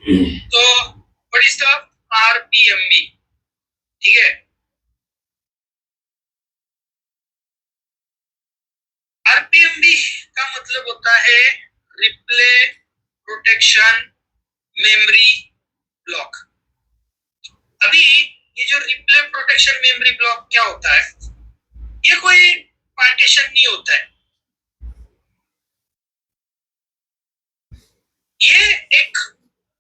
तो what is the आरपीएमबी? ठीक है, आरपीएमबी का मतलब होता है रिप्ले प्रोटेक्शन मेमोरी ब्लॉक। अभी ये जो रिप्ले प्रोटेक्शन मेमोरी ब्लॉक क्या होता है, ये कोई पार्टीशन नहीं होता है, ये एक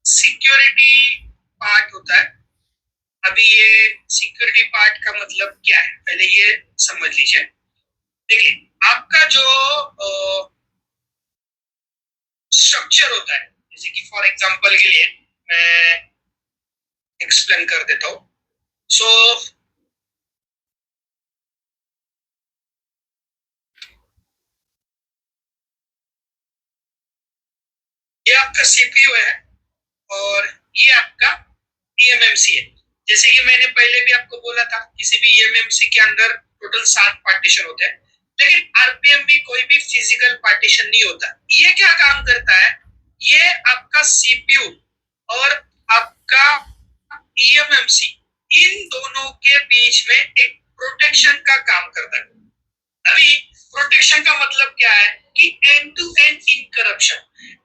सिक्योरिटी पार्ट होता है। अभी ये सिक्योरिटी पार्ट का मतलब क्या है, पहले ये समझ लीजिए। देखिए, आपका जो स्ट्रक्चर होता है, जैसे कि फॉर एग्जांपल के लिए मैं एक्सप्लेन कर देता हूं। सो ये आपका सीपीयू है और ये आपका ईएमएमसी है। जैसे कि मैंने पहले भी आपको बोला था, किसी भी ईएमएमसी के अंदर टोटल 7 पार्टीशन होते हैं, लेकिन आरपीएम भी कोई भी फिजिकल पार्टीशन नहीं होता। ये क्या काम करता है, ये आपका सीपीयू और आपका ईएमएमसी, इन दोनों के बीच में एक प्रोटेक्शन का काम करता है। अभी प्रोटेक्शन का मतलब क्या है कि end to end encryption.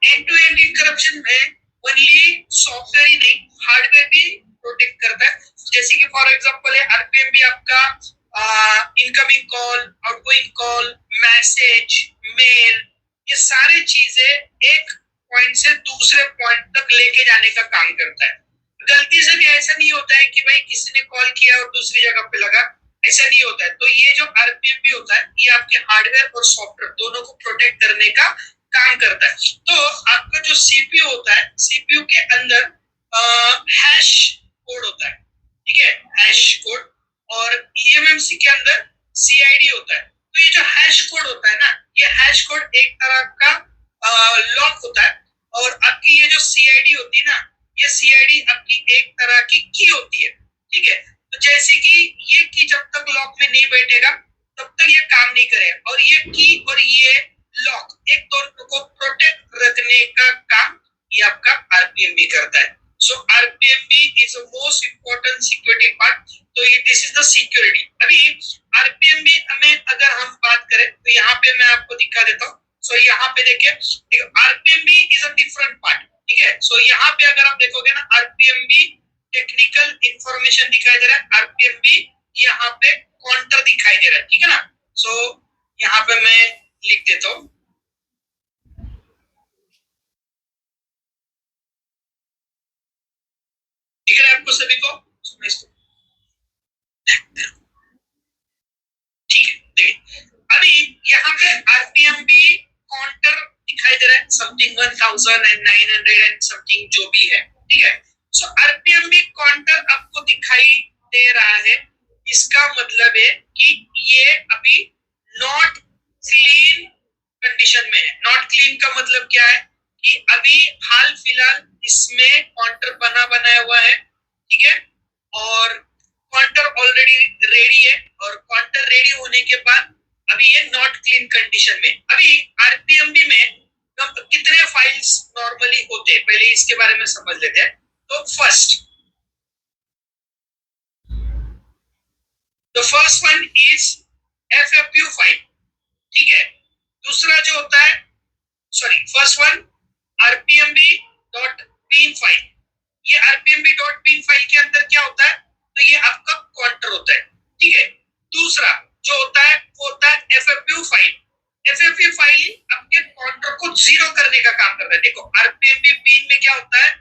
End to end encryption में ओनली सॉफ्टवेयर ही नहीं, हार्डवेयर भी प्रोटेक्ट करता है। जैसे कि फॉर एग्जांपल है आरपीएम भी आपका incoming call, outgoing call, message, mail, ये सारी चीजें एक पॉइंट से दूसरे पॉइंट तक लेके जाने का काम करता है। गलती से भी ऐसा नहीं होता है कि भाई किसी ने कॉल किया और दूसरी जगह पे लगा, ऐसा नहीं होता है। तो ये जो आरपीएम भी होता है, ये आपके हार्डवेयर और सॉफ्टवेयर दोनों को प्रोटेक्ट करने का काम करता है। तो आपका जो सीपीयू होता है, सीपीयू के अंदर हैश कोड होता है, ठीक है, हैश कोड, और ईएमएमसी के अंदर सीआईडी होता है। तो ये जो हैश कोड होता है ना, ये हैश कोड एक तरह का लॉक होता है, और आपकी ये जो सीआईडी होती है ना, ये सीआईडी आपकी एक तरह की की होती है, ठीक है। तो जैसे कि ये की जब तक लॉक में नहीं बैठेगा तब तक ये काम नहीं करेगा, और ये की और ये लॉक एक दोनों को प्रोटेक्ट रखने का काम ये आपका आरपीएम भी करता है। सो आरपीएम भी is a most important security part. तो ये दिस इज द सिक्योरिटी। अभी आरपीएम भी हमें अगर हम बात करें तो यहाँ पे मैं आपको दिखा देता हूँ। सो यहाँ पे देखिए, आरपीएम भी इज अ डिफरेंट पार्ट, ठीक है। सो यहाँ पे अगर आप देखोगे ना, आरपीएम भी टेक्निकल इंफॉर्मेशन दिखाई दे रहा है, आरपीएम भी यहाँ पे काउंटर दिखाई दे रहा है, ठीक है ना। सो यहाँ पे मैं लिख देता हूँ, ठीक है आपको सभी को, ठीक है। देखिए, अभी यहाँ पे आरपीएम भी काउंटर दिखाई दे रहा है, समथिंग 1900 एंड समथिंग जो भी है, ठीक है। सो आरपीएम भी काउंटर आपको दिखाई दे रहा है, इसका मतलब है कि ये अभी नॉट क्लीन कंडीशन में है। नॉट क्लीन का मतलब क्या है कि अभी हाल फिलहाल इसमें काउंटर बना बनाया हुआ है, ठीक है, और काउंटर ऑलरेडी रेडी है, और काउंटर रेडी होने के बाद अभी ये नॉट क्लीन कंडीशन में। अभी आरपीएमबी में कितने फाइल्स नॉर्मली होते हैं, पहले इसके बारे में समझ लेते हैं। तो first one is FFU file, ठीक है। दूसरा जो होता है, sorry, first one RPMB dot pin file. ये आरपीएमबी डॉट पिन फाइल के अंदर क्या होता है, तो ये आपका काउंटर होता है, ठीक है। दूसरा जो होता है वो होता है एफएफयू फाइल। एफएफयू फाइल आपके काउंटर को जीरो करने का काम करता है। देखो, आरपीएमबी पिन में क्या होता है,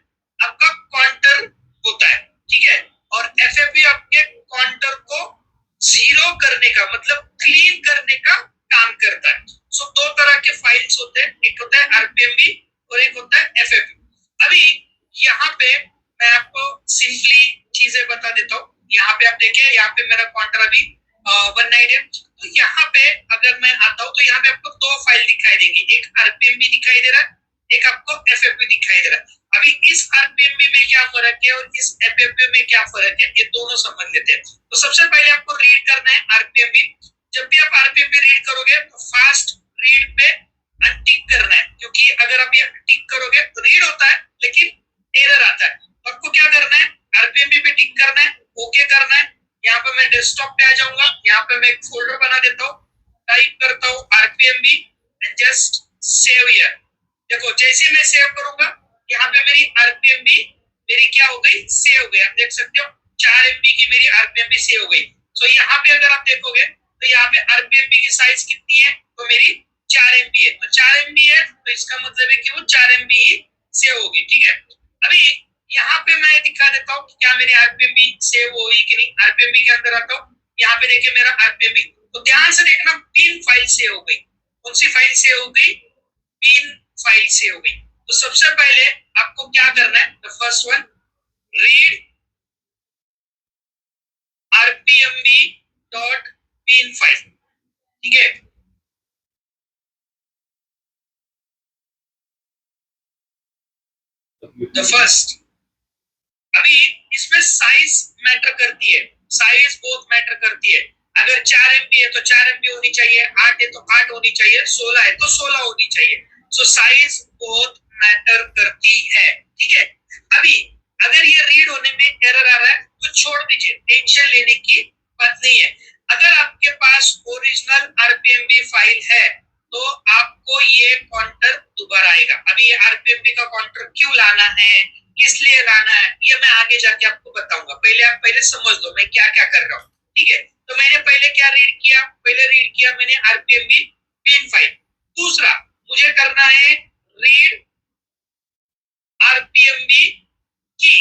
आपका काउंटर होता है, ठीक है, और एफएफयू आपके काउंटर को जीरो करने का मतलब क्लीन करने का काम करता है। सो दो तरह के फाइल्स होते हैं, एक होता है आरपीएमबी और एक होता है एफएफयू। अभी यहाँ पे मैं आपको सिंपली चीजें बता देता हूँ। यहाँ पे आप देखिए, यहाँ पे मेरा काउंटर अभी 190 है। तो यहाँ पे अगर मैं आता हूँ तो यहाँ पे आपको दो फाइल दिखाई देंगी, एक आरपीएमबी दिखाई दे रहा है, एक आपको एफएफयू दिखाई दे रहा है। अभी इस आरपीएमबी में क्या फर्क है और इस एफएफयू में क्या फर्क है, ये दोनों समझ लेते हैं। तो सबसे पहले आपको रीड करना है आरपीएमबी। जब भी आप आरपीएमबी रीड करोगे तो फास्ट रीड पे अनटिक करना है, क्योंकि अगर आप ये टिक करोगे तो रीड होता है लेकिन एरर आता है। तो आपको क्या करना है, आरपीएमबी पे टिक करना है, ओके करना है। यहाँ पे मैं डेस्कटॉप पे आ जाऊंगा, यहाँ पे मैं एक फोल्डर बना देता हूँ, टाइप करता हूँ आरपीएमबी एंड जस्ट सेव हियर। देखो जैसे मैं सेव करूंगा, यहाँ पे मेरी आरपीएमबी मेरी क्या हो गई, सेव हो गई। आप देख सकते हो 4 MB की मेरी आरपीएमबी सेव हो गई। तो यहाँ पे अगर आप देखोगे तो यहाँ पे आरपीएमबी की साइज कितनी है, तो मेरी 4 MB है। तो 4 MB है तो इसका मतलब है कि वो 4 MB ही सेव होगी। ठीक है, अभी यहाँ पे मैं दिखा देता हूँ कि क्या मेरी आरपीएमबी सेव हुई कि नहीं। आरपीएमबी के अंदर आता हूँ, यहाँ पे देखिए मेरा आरपीएमबी। तो ध्यान से देखना, पिन फाइल सेव हो गई। कौन सी फाइल सेव हो गई, पिन फाइल सेव हो गई। तो सबसे पहले आपको क्या करना है, the first one, read RPMB dot pin file. ठीक है, द फर्स्ट, अभी इसमें साइज मैटर करती है, साइज बहुत मैटर करती है। अगर 4 MB है तो 4 MB होनी चाहिए, 8 है तो 8 होनी चाहिए, 16 है तो 16 होनी चाहिए। सो साइज बहुत मैटर करती है। ठीक है, अभी अगर ये रीड होने में एरर आ रहा है तो छोड़ दीजिए, टेंशन लेने की बात नहीं है। अगर आपके पास ओरिजिनल आरपीएमबी फाइल है तो आपको ये काउंटर दोबारा आएगा। अभी ये आरपीएमबी का काउंटर क्यों लाना है, किस लिए लाना है, ये मैं आगे जाके आपको बताऊंगा। पहले आप पहले समझ लो मैं क्या क्या कर रहा हूँ। ठीक है, तो मैंने पहले क्या रीड किया, पहले रीड किया मैंने आरपीएमबी पिन फाइल। दूसरा मुझे करना है रीड आरपीएमबी की।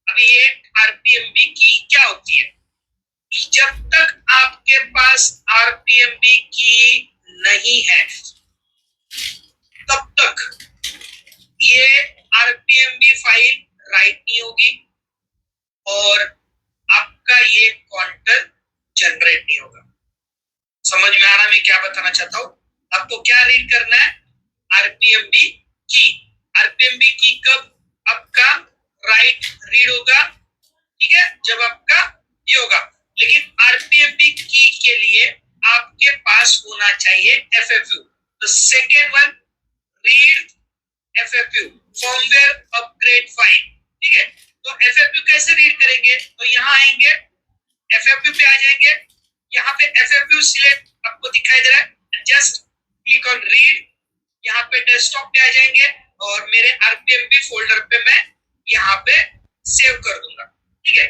अभी ये आरपीएमबी की क्या होती है, जब तक आपके पास आरपीएमबी की नहीं है तब तक ये आरपीएमबी फाइल राइट नहीं होगी और आपका ये काउंटर जनरेट नहीं होगा। समझ में आ रहा मैं क्या बताना चाहता हूं, आपको क्या रीड करना है, आरपीएमबी की। आरपीएमबी की कब आपका राइट रीड होगा, ठीक है, जब आपका ये होगा। लेकिन आरपीएमबी की के लिए आपके पास होना चाहिए FFU. The second one, read FFU firmware upgrade file. ठीक है, तो एफएफयू कैसे रीड करेंगे, तो यहाँ आएंगे, एफएफयू पे आ जाएंगे, यहाँ पे एफएफयू सिलेक्ट आपको दिखाई दे रहा है, जस्ट क्लिक ऑन रीड। यहाँ पे डेस्कटॉप पे आ जाएंगे और मेरे आरपीएमबी फोल्डर पे मैं यहाँ पे सेव कर दूंगा। ठीक है,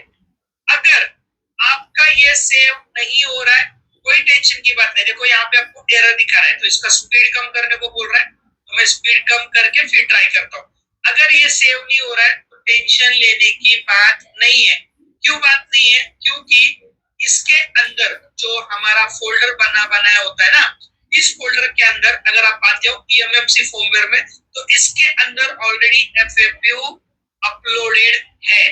अगर आपका ये सेव नहीं हो रहा है कोई टेंशन की बात नहीं। देखो यहाँ पे आपको एरर दिखा रहा है तो इसका स्पीड कम करने को बोल रहा है, तो मैं स्पीड कम करके फिर ट्राई करता हूँ। अगर ये सेव नहीं हो रहा है तो टेंशन लेने की बात नहीं है। क्यों बात नहीं है, क्योंकि इसके अंदर जो हमारा फोल्डर बनाया होता है ना, इस फोल्डर के अंदर अगर आप आते हो ईएमएमसी फर्मवेयर में, तो इसके अंदर ऑलरेडी एफएफयू अपलोडेड है,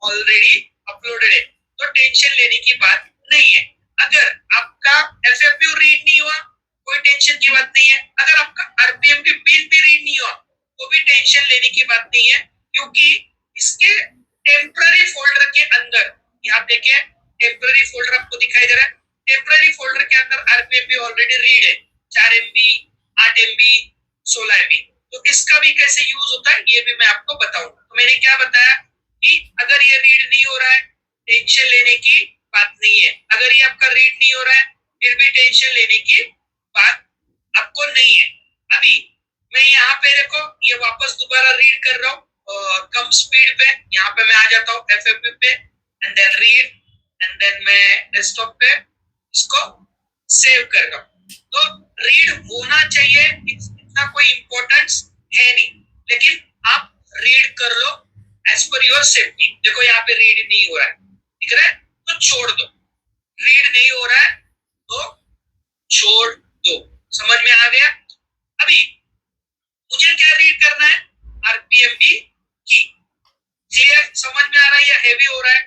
ऑलरेडी अपलोडेड है, तो टेंशन लेने की बात नहीं है। अगर आपका एफएफयू रीड नहीं हुआ कोई टेंशन की बात नहीं है। अगर आपका आरपीएमबी पिन भी रीड नहीं हुआ तो भी टेंशन लेने की बात नहीं है, क्योंकि इसके टेम्पररी फोल्डर के अंदर, यहाँ देखिए टेम्पररी फोल्डर आपको दिखाई दे रहा है, टेम्पररी फोल्डर के अंदर आरपीएमबी ऑलरेडी रीड है, 4 MB, 8 MB, 16 MB। तो इसका भी कैसे यूज होता है ये भी मैं आपको बताऊंगा। तो मैंने क्या बताया कि अगर ये रीड नहीं हो रहा है टेंशन लेने की बात नहीं है। अगर ये आपका रीड नहीं हो रहा है फिर भी टेंशन लेने की बात आपको नहीं है। अभी मैं यहाँ पे देखो ये वापस दोबारा रीड कर रहा हूँ कम स्पीड पे, यहाँ पे मैं आ जाता हूँ एफएफयू पे and then read and then मैं डेस्कटॉप पे इसको सेव कर रहा हूँ। तो रीड होना चाहिए, इतना कोई इंपॉर्टेंस है नहीं, लेकिन आप रीड कर लो एज पर योर सेफ्टी। देखो यहाँ पे रीड नहीं हो रहा है, दिख रहा है, तो छोड़ दो। रीड नहीं हो रहा है तो छोड़ दो। समझ में आ गया। अभी मुझे क्या रीड करना है, आरपीएमबी की। क्लियर, समझ में आ रहा है या हेवी हो रहा है,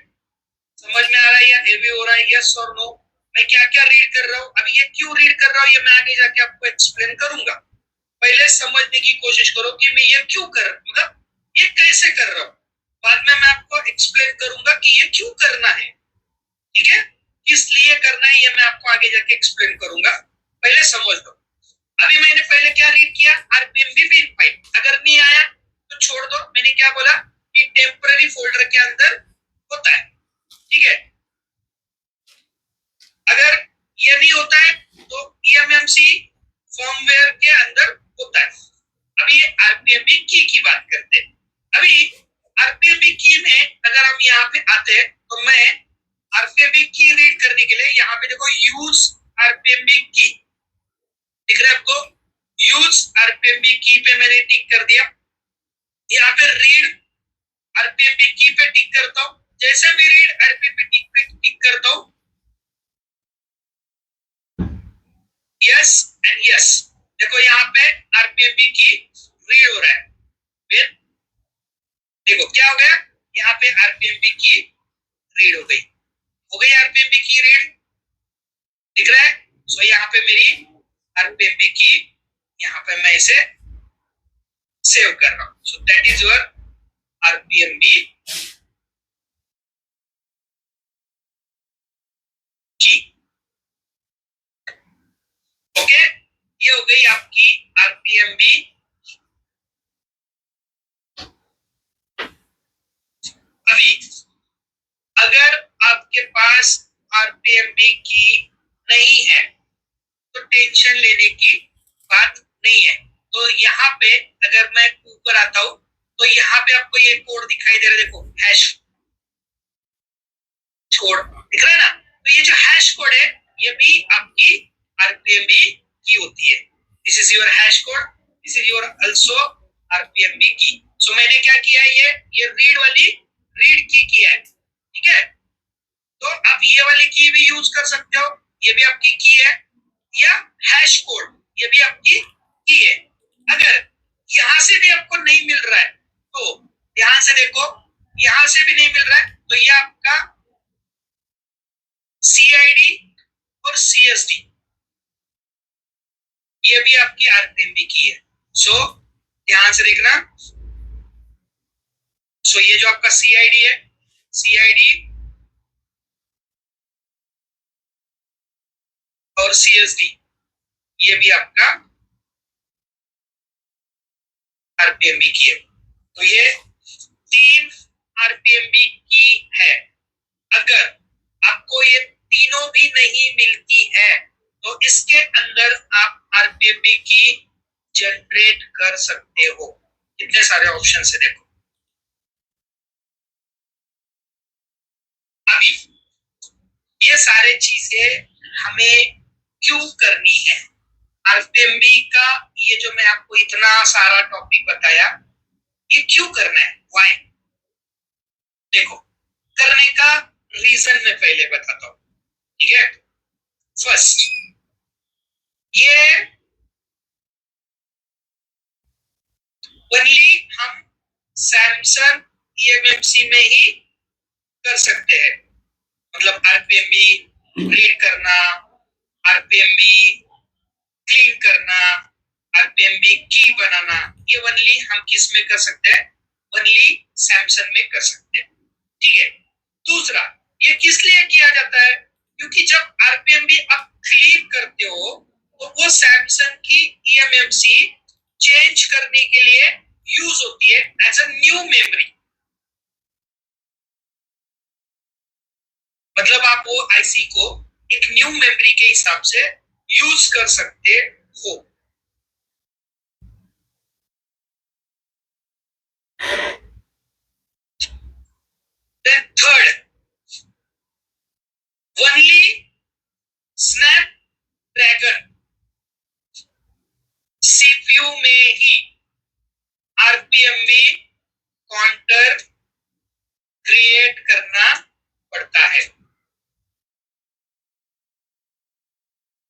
समझ में आ रहा है या हेवी हो रहा है, यस और नो। मैं क्या क्या रीड कर रहा हूँ, अभी ये क्यों रीड कर रहा हूँ ये मैं आगे जाके आपको एक्सप्लेन करूंगा। पहले समझने की कोशिश करो कि मैं ये क्यों कर, मतलब ये कैसे कर रहा हूँ, बाद में मैं आपको एक्सप्लेन करूंगा कि ये क्यों करना है। ठीक है, किस लिए करना है ये मैं आपको आगे जाके एक्सप्लेन करूंगा, पहले समझ लो। अभी मैंने पहले क्या रीड किया, आरपीएमबी पिन फाइल। अगर नहीं आया तो छोड़ दो, मैंने क्या बोला, कि टेम्पररी फोल्डर के अंदर होता है, ठीक है। अगर ये नहीं होता है तो ईएमएमसी फर्मवेयर के अंदर होता है। अभी आरपीएमबी की बात करते हैं। अभी आरपीएमबी की में अगर हम यहाँ पे आते हैं तो मैं आरपीएमबी की रीड करने के लिए यहाँ पे देखो यूज आरपीएमबी की दिख रहा है आपको, यूज आरपीएमबी की पे मैंने टिक कर दिया। यहाँ पे रीड आरपीएमबी की पे टिक करता हूँ। जैसे भी रीड आरपीएमबी की पे टिक करता हूँ, यस एंड यस, देखो यहाँ पे आरपीएमबी की रीड हो रहा है। फिर देखो क्या हो गया, यहाँ पे आरपीएमबी की रीड हो गई आरपीएमबी की रीड दिख रहा है। सो यहाँ पे मेरी आरपीएमबी की, यहाँ पे मैं इसे सेव कर रहा हूं। सो दैट इज योर आरपीएमबी की। ओके, ये हो गई आपकी आरपीएमबी। अभी अगर आपके पास आरपीएमबी की नहीं है तो टेंशन लेने की बात नहीं है। तो यहाँ पे अगर मैं ऊपर आता हूं तो यहाँ पे आपको ये कोड दिखाई दे रहा है, देखो हैश कोड दिख रहा है ना। तो ये जो हैश कोड है ये भी आपकी आरपीएमबी की होती है। This is your hash code, this is your also RPMB key. So मैंने क्या किया है, ये रीड वाली रीड की किया है, ठीक है। तो आप ये वाली की भी यूज कर सकते हो, ये भी आपकी की है, या हैश कोड ये भी आपकी की है। अगर यहां से भी आपको नहीं मिल रहा है तो ध्यान से देखो, यहां से भी नहीं मिल रहा है तो ये आपका सीआईडी और सीएसडी ये भी आपकी आरपीएमबी की है। सो ध्यान से देखना। सो ये जो आपका सीआईडी है, सीआईडी और सीएसडी ये भी आपका आरपीएमबी की है। तो ये 3 आरपीएमबी की है। अगर आपको ये तीनों भी नहीं मिलती है तो इसके अंदर आप आरपीएमबी की जनरेट कर सकते हो। कितने सारे ऑप्शन है देखो। अभी ये सारे चीजें हमें क्यों करनी है, आरपीएमबी का ये जो मैं आपको इतना सारा टॉपिक बताया ये क्यों करना है, व्हाई। देखो करने का रीजन मैं पहले बताता हूं, ठीक है। फर्स्ट, ये ओनली हम सैमसंग ईएमएमसी में ही कर सकते हैं। मतलब आरपीएमबी रीड करना, आरपीएमबी क्लीन करना, आरपीएमबी की बनाना, ये ओनली हम किस में कर सकते हैं, ओनली सैमसंग में कर सकते हैं, ठीक है। दूसरा, ये किस लिए किया जाता है, क्योंकि जब आरपीएमबी आप क्लीन करते हो तो वो सैमसंग की ईएमएमसी चेंज करने के लिए यूज होती है एज अ न्यू मेमोरी। मतलब आप वो आईसी को एक न्यू मेमोरी के हिसाब से यूज कर सकते हो। Then third, only Snapdragon CPU में ही आरपीएमबी काउंटर क्रिएट करना पड़ता है।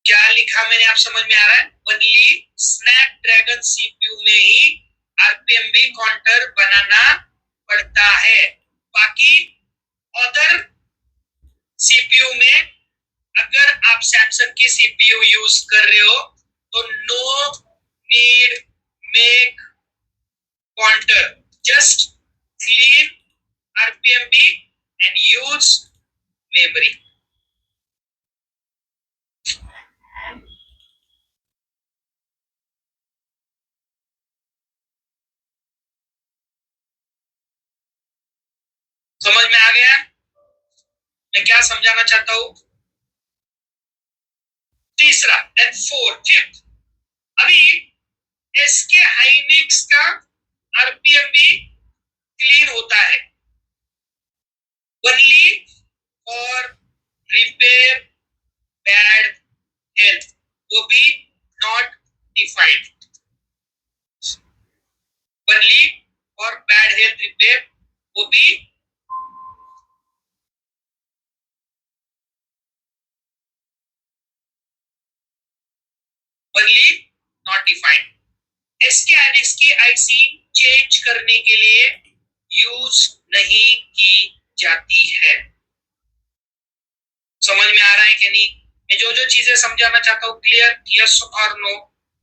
क्या लिखा मैंने, आप समझ में आ रहा है, ओनली स्नैपड्रैगन सीपीयू में ही आरपीएमबी काउंटर बनाना पड़ता है। बाकी अदर सीपीयू में अगर आप सैमसंग की सीपीयू यूज कर रहे हो तो no need make counter, just clean RPMB and use memory. समझ में आ गया मैं क्या समझाना चाहता हूं? तीसरा, देन फिफ्थ, अभी एसके हाइनिक्स का आरपीएम भी क्लीन होता है only for repair bad health, वो भी not defined, only for bad health repair, वो भी only not defined. SK Hynix की आईसी चेंज करने के लिए यूज नहीं की जाती है। समझ में आ रहा है कि नहीं? मैं जो जो चीजें समझाना चाहता हूँ, क्लियर, यस और नो?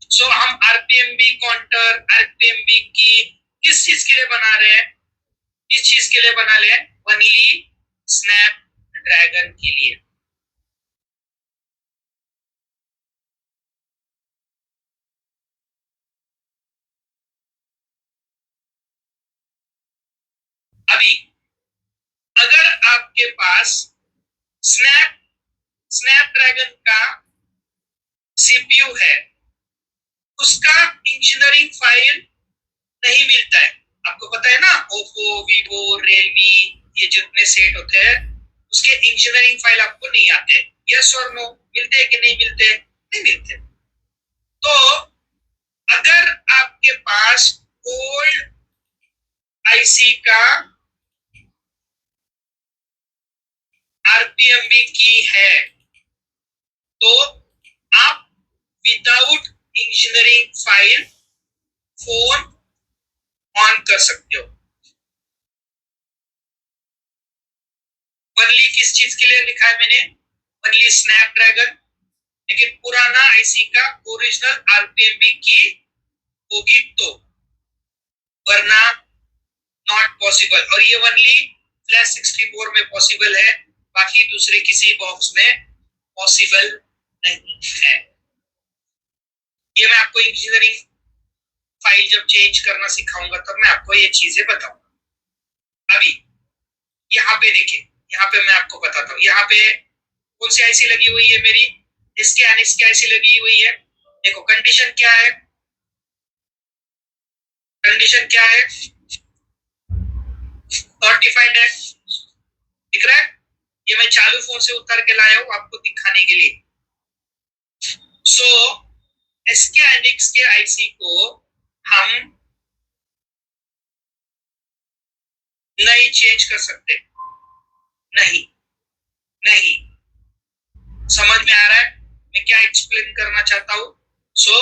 सो हम आरपीएमबी काउंटर, आरपीएमबी की किस चीज के लिए बना रहे हैं? किस चीज के लिए बना रहे हैं? ओनली स्नैपड्रैगन के लिए। अभी अगर आपके पास स्नैपड्रैगन का सीपीयू है, उसका इंजीनियरिंग फाइल नहीं मिलता है। आपको पता है ना, ओप्पो, वीवो, रियलमी, ये जितने सेट होते हैं उसके इंजीनियरिंग फाइल आपको नहीं आते। यस और नो? मिलते हैं कि नहीं मिलते? नहीं मिलते। तो अगर आपके पास ओल्ड आईसी का आरपीएमबी की है तो आप without engineering file phone on कर सकते हो। ओनली किस चीज के लिए लिखा है मैंने? ओनली स्नैपड्रैगन, लेकिन पुराना आईसी का ओरिजिनल आरपीएमबी की होगी तो, वरना नॉट पॉसिबल। और ये ओनली फ्लैश 64 में पॉसिबल है, बाकी दूसरे किसी बॉक्स में पॉसिबल नहीं है। ये मैं आपको इंजीनियरिंग फाइल जब चेंज करना सिखाऊंगा तब मैं आपको ये चीजें बताऊंगा। अभी यहाँ पे देखिए, यहाँ पे मैं आपको बताता हूँ, यहाँ पे कौन सी आईसी लगी हुई है मेरी? इसके एनिक्स की आईसी लगी हुई है। देखो कंडीशन क्या है, कंडीशन क्या है? नॉट डिफाइंड है, दिख रहा है? ये मैं चालू फोन से उतार के लाया हूं आपको दिखाने के लिए। सो एसके एनिक्स के आईसी को हम नहीं चेंज कर सकते, नहीं नहीं। समझ में आ रहा है मैं क्या एक्सप्लेन करना चाहता हूं? सो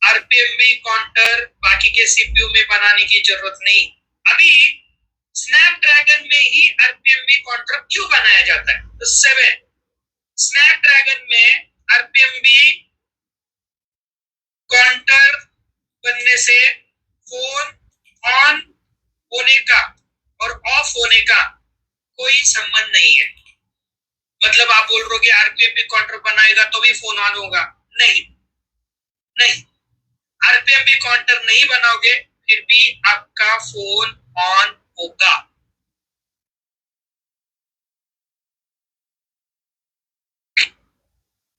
आरपीएमबी काउंटर बाकी के सीपीयू में बनाने की जरूरत नहीं। अभी स्नैपड्रैगन में ही आरपीएमबी काउंटर क्यों बनाया जाता है? तो 7 स्नैपड्रैगन में आरपीएमबी काउंटर बनने से फोन ऑन होने का और ऑफ होने का कोई संबंध नहीं है। मतलब आप बोल रहे हो कि आरपीएमबी काउंटर बनाएगा तो भी फोन ऑन होगा? नहीं नहीं, आरपीएमबी काउंटर नहीं बनाओगे फिर भी आपका फोन ऑन होगा।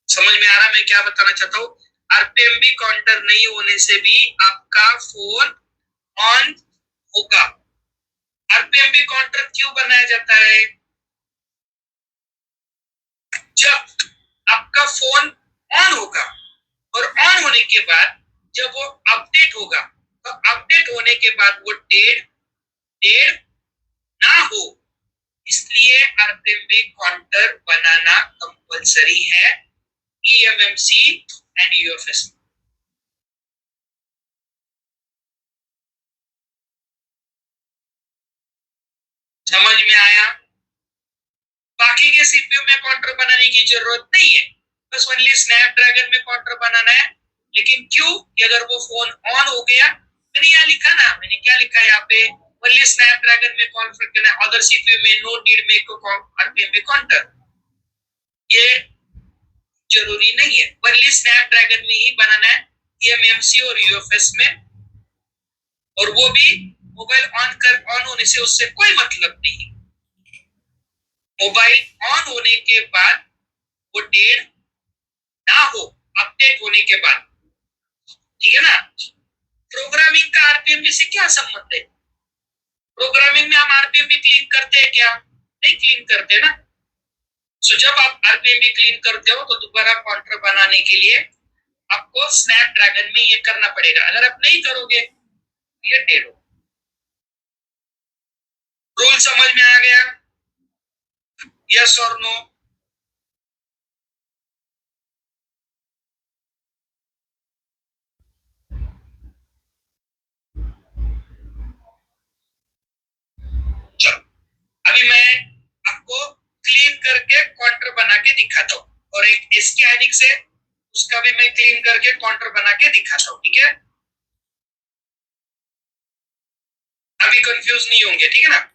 समझ में आ रहा मैं क्या बताना चाहता हूँ? आरपीएमबी काउंटर नहीं होने से भी आपका फोन ऑन होगा। आरपीएमबी काउंटर क्यों बनाया जाता है? जब आपका फोन ऑन होगा और ऑन होने के बाद जब वो अपडेट होगा तो अपडेट होने के बाद वो डेड ना हो, इसलिए आरपीएमबी काउंटर बनाना कंपलसरी है ईएमएमसी एंड यूएफएस। समझ में आया? बाकी के सीपीयू में काउंटर बनाने की जरूरत नहीं है, बस ओनली स्नैपड्रैगन में काउंटर बनाना है। लेकिन क्यों? कि अगर वो फोन ऑन हो गया, मैंने यहाँ लिखा ना, मैंने क्या लिखा है यहाँ पे? ओनली स्नैपड्रैगन में कॉन्फ़िगर करना है, अदर सीपीयू में नो नीड मेक आरपीएमबी काउंटर। ये जरूरी नहीं है, ओनली स्नैपड्रैगन में ही बनाना है, ईएमएमसी और यूएफएस में। और वो भी मोबाइल ऑन होने से उससे कोई मतलब नहीं। मोबाइल ऑन होने के बाद वो डेढ़ ना हो, अपडेट होने के बाद, ठीक है ना। प्रोग्रामिंग का आरपीएम से क्या संबंध है? प्रोग्रामिंग में हम आरपीएम भी क्लीन करते हैं क्या? नहीं क्लीन करते ना। सो जब आप आरपीएम भी क्लीन करते हो तो दोबारा काउंटर बनाने के लिए आपको स्नैपड्रैगन में ये करना पड़ेगा। अगर आप नहीं करोगे ये डेड हो। रूल समझ में आ गया? यस और नो? चलो अभी मैं आपको क्लीन करके काउंटर बना के दिखाता हूँ, और एक स्कैनिक से उसका भी मैं क्लीन करके काउंटर बना के दिखाता हूँ, ठीक है। अभी कंफ्यूज नहीं होंगे, ठीक है ना।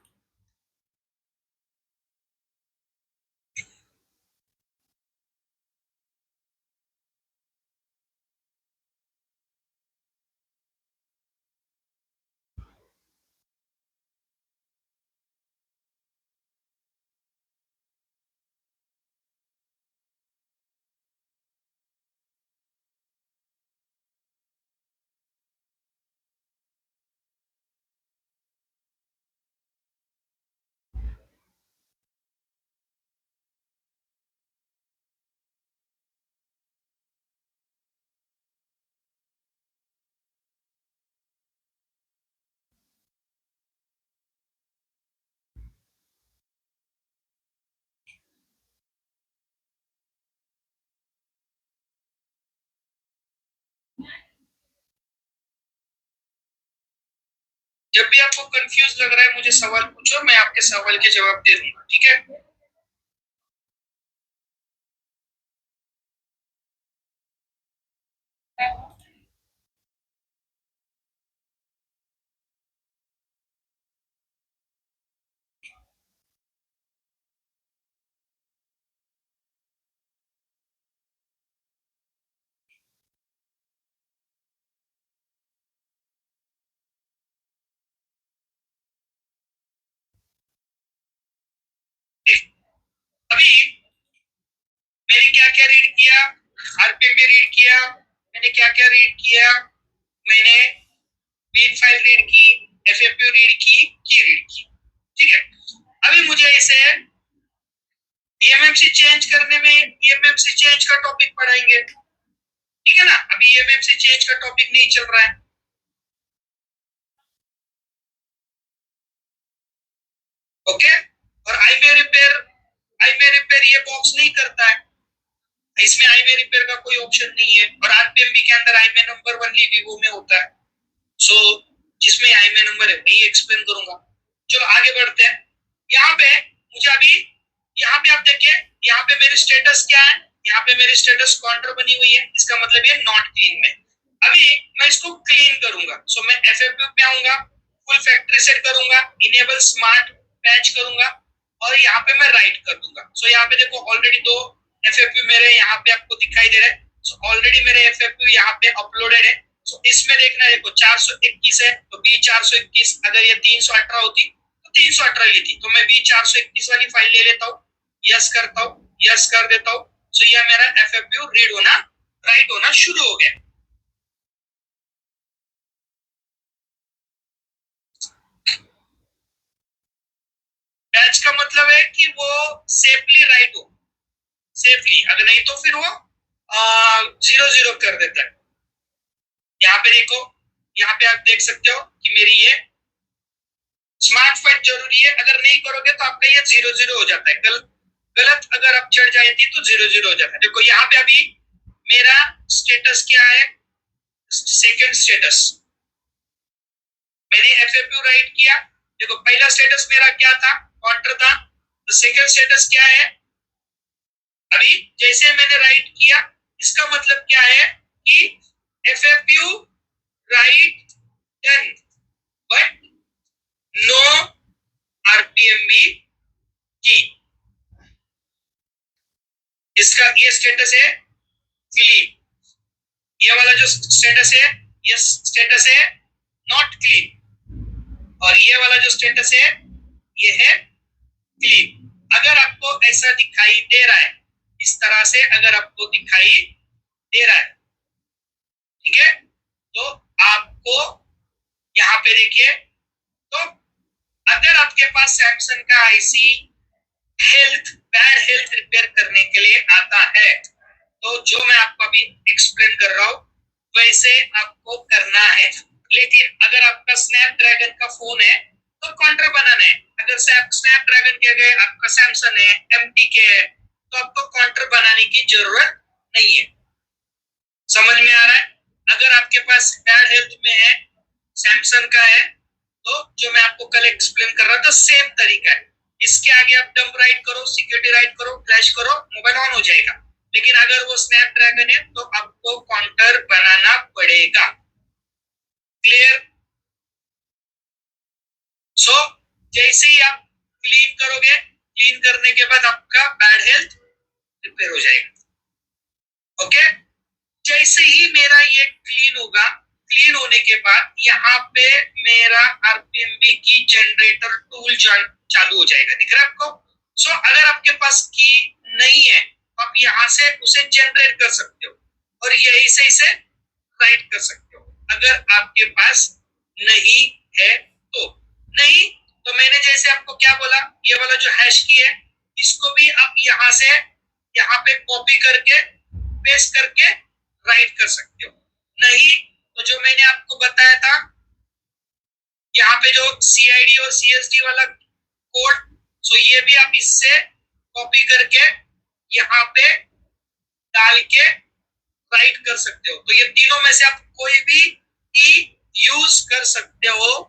जब भी आपको कंफ्यूज लग रहा है मुझे सवाल पूछो, मैं आपके सवाल के जवाब दे दूंगा, ठीक है। अभी मैंने क्या क्या रीड किया? आरपीएम भी रीड किया, मैंने क्या क्या रीड किया? मैंने मेन फाइल रीड की, एफएफयू रीड की रीड की, ठीक है। अभी मुझे इसे ईएमएमसी चेंज करने में ईएमएमसी चेंज का टॉपिक पढ़ाएंगे, ठीक है ना। अभी ईएमएमसी चेंज का टॉपिक नहीं चल रहा है, ओके। और आई में रिपेयर ये बॉक्स नहीं करता है, इसमें आई में रिपेयर का कोई ऑप्शन नहीं है। और आरपीएमबी के अंदर आई में नंबर ओनली वीवो में होता है। सो जिसमें आई में नंबर है वही एक्सप्लेन करूंगा। चलो आगे बढ़ते हैं। यहाँ पे मुझे अभी, यहाँ पे आप देखिए, यहाँ पे मेरे स्टेटस क्या है? यहाँ पे मेरी स्टेटस काउंटर बनी हुई है, इसका मतलब ये नॉट क्लीन में। अभी मैं इसको क्लीन करूंगा, सो मैं एफएफयू पे आऊंगा, फुल फैक्ट्री सेट करूंगा, इनेबल स्मार्ट पैच करूंगा, और यहाँ पे मैं राइट कर दूंगा। सो यहाँ पे देखो ऑलरेडी दो एफएफयू मेरे यहाँ पे आपको दिखाई दे रहे हैं। सो ऑलरेडी मेरे एफएफयू यहाँ पे अपलोडेड है। सो इसमें देखना देखो 421 है, तो बी 421, अगर ये 318 होती तो 318 ली थी, तो मैं बी 421 वाली फाइल ले लेता हूँ, यस करता हूँ, यस कर देता हूँ। सो ये मेरा एफएफयू रीड होना, राइट होना शुरू हो गया। पैच का मतलब है कि वो सेफली राइट हो, सेफली, अगर नहीं तो फिर वो 0 0 कर देता है। यहाँ पे देखो, यहाँ पे आप देख सकते हो कि मेरी ये स्मार्ट फैट जरूरी है, अगर नहीं करोगे तो आपका ये 0 0 हो जाता है। गलत अगर आप चढ़ जाती तो 0 0 हो जाता है। देखो यहाँ पे अभी मेरा स्टेटस क्या है? सेकंड स्टेटस, मैंने एफएफयू राइट किया। देखो पहला स्टेटस मेरा क्या था? काउंटर था। तो सेकंड स्टेटस क्या है? अभी जैसे मैंने राइट किया, इसका मतलब क्या है कि एफएफयू राइट डन, बट नो आरपीएमबी की। इसका ये स्टेटस है क्लीन, ये वाला जो स्टेटस है ये स्टेटस है नॉट क्लीन, और ये वाला जो स्टेटस है ये है क्लीन। अगर आपको ऐसा दिखाई दे रहा है, इस तरह से अगर आपको दिखाई दे रहा है, ठीक है, तो आपको यहाँ पे देखिए, तो अगर आपके पास सैमसंग का आईसी बैड हेल्थ रिपेयर करने के लिए आता है, तो जो मैं आपको अभी एक्सप्लेन कर रहा हूं वैसे आपको करना है। लेकिन अगर आपका स्नैपड्रैगन का फोन है तो काउंटर बनाना है। अगर स्नैपड्रैगन के गए आपका सैमसंग है, एमटी के है, तो आपको काउंटर बनाने की जरूरत नहीं है। समझ में आ रहा है? अगर आपके पास बैड हेल्थ में है, सैमसंग का है, तो जो मैं आपको कल एक्सप्लेन कर रहा था सेम तरीका है। इसके आगे आप डंप राइट करो, सिक्योरिटी राइट करो, फ्लैश करो, मोबाइल ऑन हो जाएगा। लेकिन अगर वो स्नैपड्रैगन है तो आपको काउंटर बनाना पड़ेगा। क्लियर? सो जैसे ही आप क्लीन करोगे, क्लीन करने के बाद आपका बैड हेल्थ रिपेयर हो जाएगा। ओके? जैसे ही मेरा ये क्लीन होगा, क्लीन होने के बाद यहाँ पे मेरा आरपीएमबी की जनरेटर टूल चालू हो जाएगा। दिख रहा है आपको? सो अगर आपके पास की नहीं है तो आप यहाँ से उसे जनरेट कर सकते हो और यही से इसे राइट कर सकते हो। अगर आपके पास नहीं है तो नहीं, तो मैंने जैसे आपको क्या बोला, ये वाला जो हैश की है इसको भी आप यहाँ से यहाँ पे कॉपी करके पेस्ट करके राइट कर सकते हो। नहीं तो जो मैंने आपको बताया था यहाँ पे जो सीआईडी और सीएसडी वाला कोड, सो ये भी आप इससे कॉपी करके यहाँ पे डाल के राइट कर सकते हो। तो ये तीनों में से आप कोई भी की यूज कर सकते हो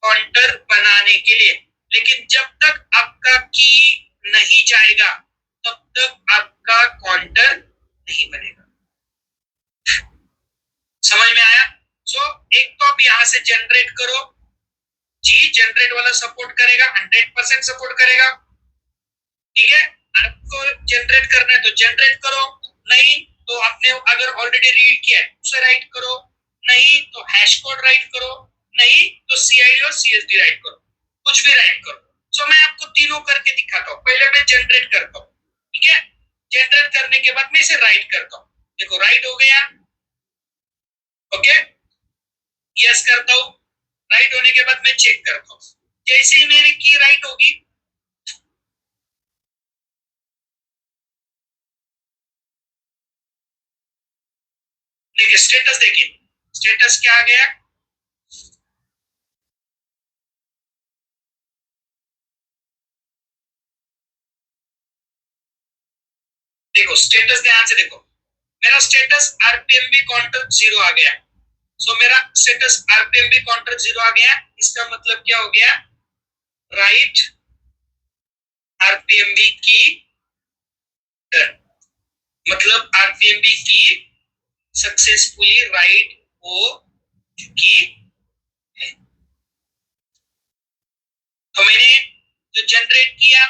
काउंटर बनाने के लिए। लेकिन जब तक आपका की नहीं जाएगा तब तक आपका काउंटर नहीं बनेगा। समझ में आया? सो एक तो आप यहां से जनरेट करो, जी जनरेट वाला सपोर्ट करेगा, 100% सपोर्ट करेगा। ठीक है, आपको जनरेट करना है तो जनरेट करो, नहीं तो आपने अगर ऑलरेडी रीड किया है उसे राइट करो, नहीं तो हैश कोड राइट करो, नहीं तो सीआईडी और सीएसडी राइट करो, कुछ भी राइट करो। सो मैं आपको तीनों करके दिखाता हूँ। पहले मैं जनरेट करता हूँ, ठीक है, जनरेट करने के बाद मैं इसे राइट करता हूँ। देखो राइट हो गया, ओके, यस करता हूँ, राइट होने के बाद मैं चेक करता हूँ। जैसे ही मेरी की राइट होगी, देखिए स्टेटस, देखिए स्टेटस क्या आ गया, देखो स्टेटस ध्यान से देखो, मेरा स्टेटस आरपीएमबी काउंटर 0 आ गया। सो मेरा स्टेटस आरपीएमबी काउंटर 0 आ गया। इसका मतलब क्या हो गया, राइट आरपीएमबी की डन, मतलब आरपीएमबी की सक्सेसफुली राइट हो चुकी है। तो मैंने जो जनरेट किया,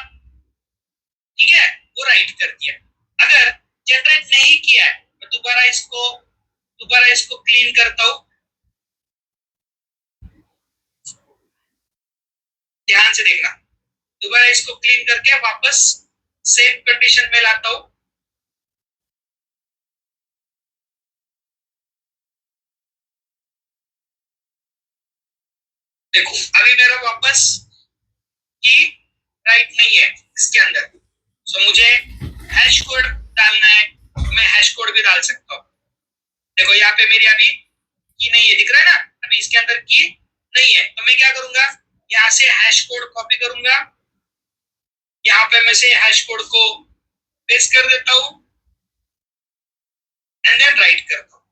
ठीक है, वो राइट कर दिया। अगर जनरेट नहीं किया है मैं दोबारा इसको क्लीन करता हूं, ध्यान से देखना, दोबारा इसको क्लीन करके वापस सेम कंडीशन में लाता हूं। देखो अभी मेरा वापस की राइट नहीं है इसके अंदर, सो मुझे हैश कोड डालना है तो मैं हैश कोड भी डाल सकता हूँ। देखो यहाँ पे मेरी अभी की नहीं है, दिख रहा है ना, अभी इसके अंदर की नहीं है, तो मैं क्या करूंगा, यहाँ से हैश कोड कॉपी करूंगा, यहाँ पे मैं से हैश कोड को पेस्ट कर देता हूँ एंड देन राइट करता हूँ।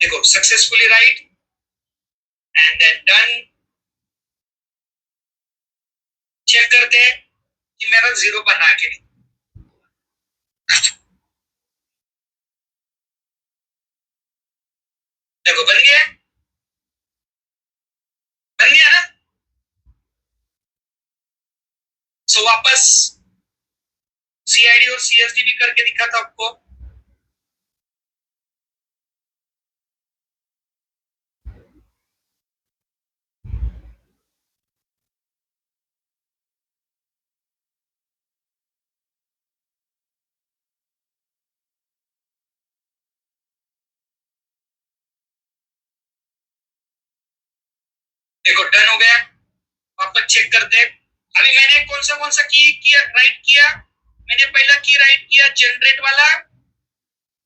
देखो successfully write and then done. Check करते हैं कि मेरा 0 बना के नहीं, देखो बन गया, बन गया ना। सो वापस सीआईडी और सीएसडी भी करके दिखा था आपको। देखो डन हो गया, वापस चेक करते हैं। अभी मैंने कौन सा की किया राइट किया, मैंने पहला की राइट किया जनरेट वाला,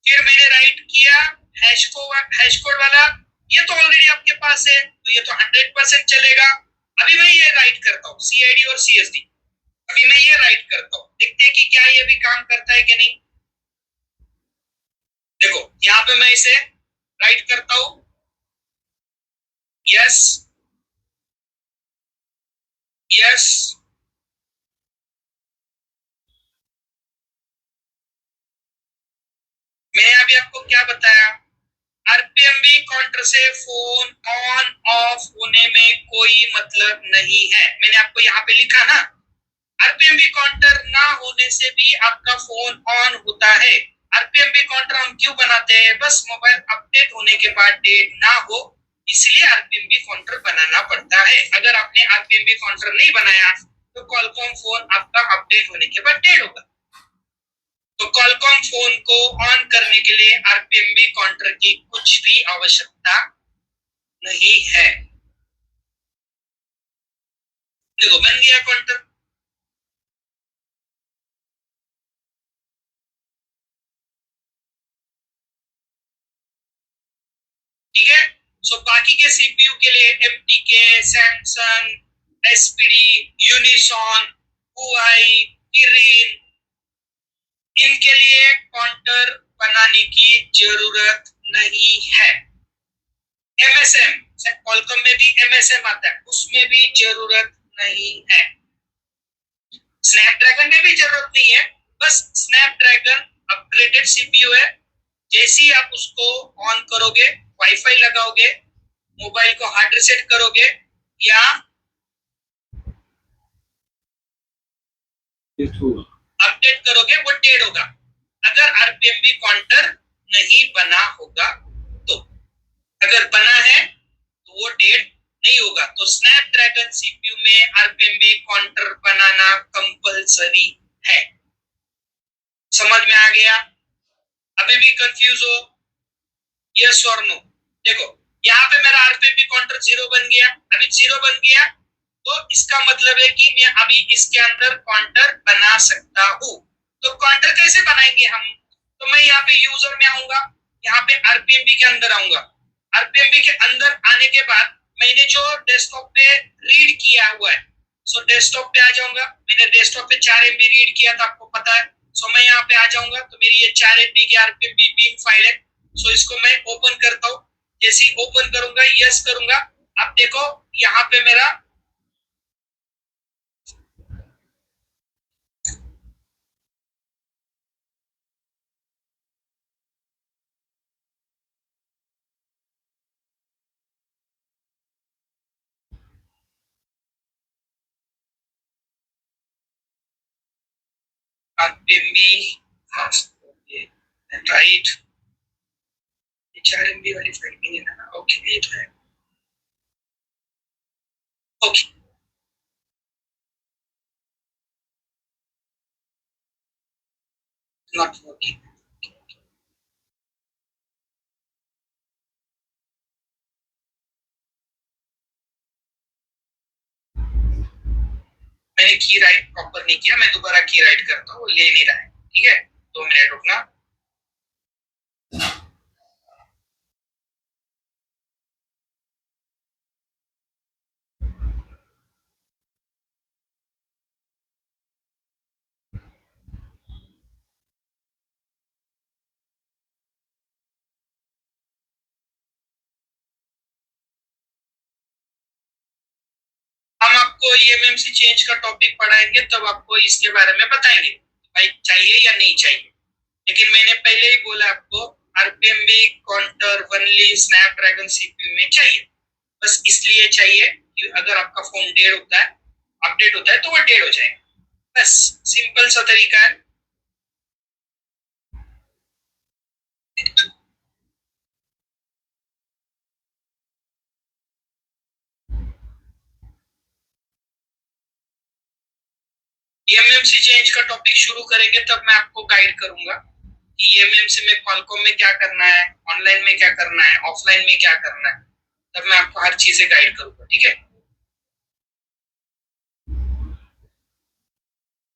फिर मैंने राइट किया हैश कोड वाला। ये तो ऑलरेडी आपके पास है तो ये तो 100% चलेगा। अभी मैं ये राइट करता हूँ CID और CSD, अभी मैं ये राइट करता हूँ, देखते हैं कि क्या ये भी काम करता है कि नहीं। देखो यहाँ पे मैं इसे राइट करता हूँ, यस यस। मैंने अभी आपको क्या बताया, आरपीएमबी काउंटर से फोन ऑन ऑफ होने में कोई मतलब नहीं है। मैंने आपको यहाँ पे लिखा ना, आरपीएमबी काउंटर ना होने से भी आपका फोन ऑन होता है। आरपीएमबी काउंटर हम क्यों बनाते हैं, बस मोबाइल अपडेट होने के बाद डेट ना हो इसलिए आरपीएमबी काउंटर बनाना पड़ता है। अगर आपने आरपीएमबी काउंटर नहीं बनाया तो कॉलकॉम फोन आपका अपडेट होने के बाद डेड होगा। तो कॉलकॉम फोन को ऑन करने के लिए आरपीएमबी काउंटर की कुछ भी आवश्यकता नहीं है। देखो बन गया काउंटर। ठीक है, सो बाकी के सीपीयू के लिए एमटीके, सैमसंग, एसपीडी, यूनिसॉन, हुआई, किरिन, इनके लिए काउंटर बनाने की जरूरत नहीं है। एमएसएम कॉलकॉम में भी एमएसएम आता है, उसमें भी जरूरत नहीं है। स्नैपड्रैगन में भी जरूरत नहीं है, बस स्नैपड्रैगन अपग्रेडेड सीपीयू है। जैसे ही आप उसको ऑन करोगे, वाईफाई लगाओगे, मोबाइल को हार्ड रीसेट करोगे या अपडेट करोगे वो डेड होगा, अगर आरपीएमबी काउंटर नहीं बना होगा तो। अगर बना है तो वो डेड नहीं होगा। तो स्नैपड्रैगन सीपीयू में आरपीएमबी काउंटर बनाना कंपलसरी है। समझ में आ गया? अभी भी कंफ्यूज हो? यस और नो? देखो यहाँ पे मेरा आरपीएमबी काउंटर 0 बन गया, अभी 0 बन गया तो इसका मतलब है कि मैं अभी इसके अंदर काउंटर बना सकता हूँ। तो काउंटर कैसे बनाएंगे हम, तो मैं यहाँ पे यूजर में आऊंगा, यहाँ पे आरपीएमबी के अंदर आऊंगा। आरपीएमबी के अंदर आने के बाद मैंने जो डेस्कटॉप पे रीड किया हुआ है, सो डेस्कटॉप पे आ जाऊंगा। मैंने डेस्कटॉप पे 4 MB रीड किया था, आपको पता है। सो मैं यहाँ पे आ जाऊंगा तो मेरी ये 4 MB की आरपीएमबी बिन फाइल है। सो इसको मैं ओपन करता हूँ, जैसे ही ओपन करूंगा, यस करूंगा, अब देखो यहाँ पे मेरा आरपीएमबी राइट, 4 MB वाली फाइल भी नहीं ना, ओके ये तो है, ओके। नॉट वर्किंग, मैंने की राइट प्रॉपर नहीं किया, मैं दोबारा की राइट करता हूँ, ले नहीं रहा है। ठीक है, 2 मिनट रुकना। हम आपको ईएमएमसी चेंज का टॉपिक पढ़ाएंगे तब आपको इसके बारे में बताएंगे भाई चाहिए या नहीं चाहिए। लेकिन मैंने पहले ही बोला आपको आरपीएमबी काउंटर ओनली स्नैपड्रैगन सीपीयू में चाहिए, बस इसलिए चाहिए कि अगर आपका फोन डेड होता है, अपडेट होता है तो वो डेड हो जाएगा, बस सिंपल सा तरीका है। ईएमएमसी चेंज का टॉपिक शुरू करेंगे तब मैं आपको गाइड करूंगा कि ईएमएमसी में कॉलकॉम में क्या करना है, ऑनलाइन में क्या करना है, ऑफलाइन में क्या करना है, तब मैं आपको हर चीजें गाइड करूंगा। ठीक है,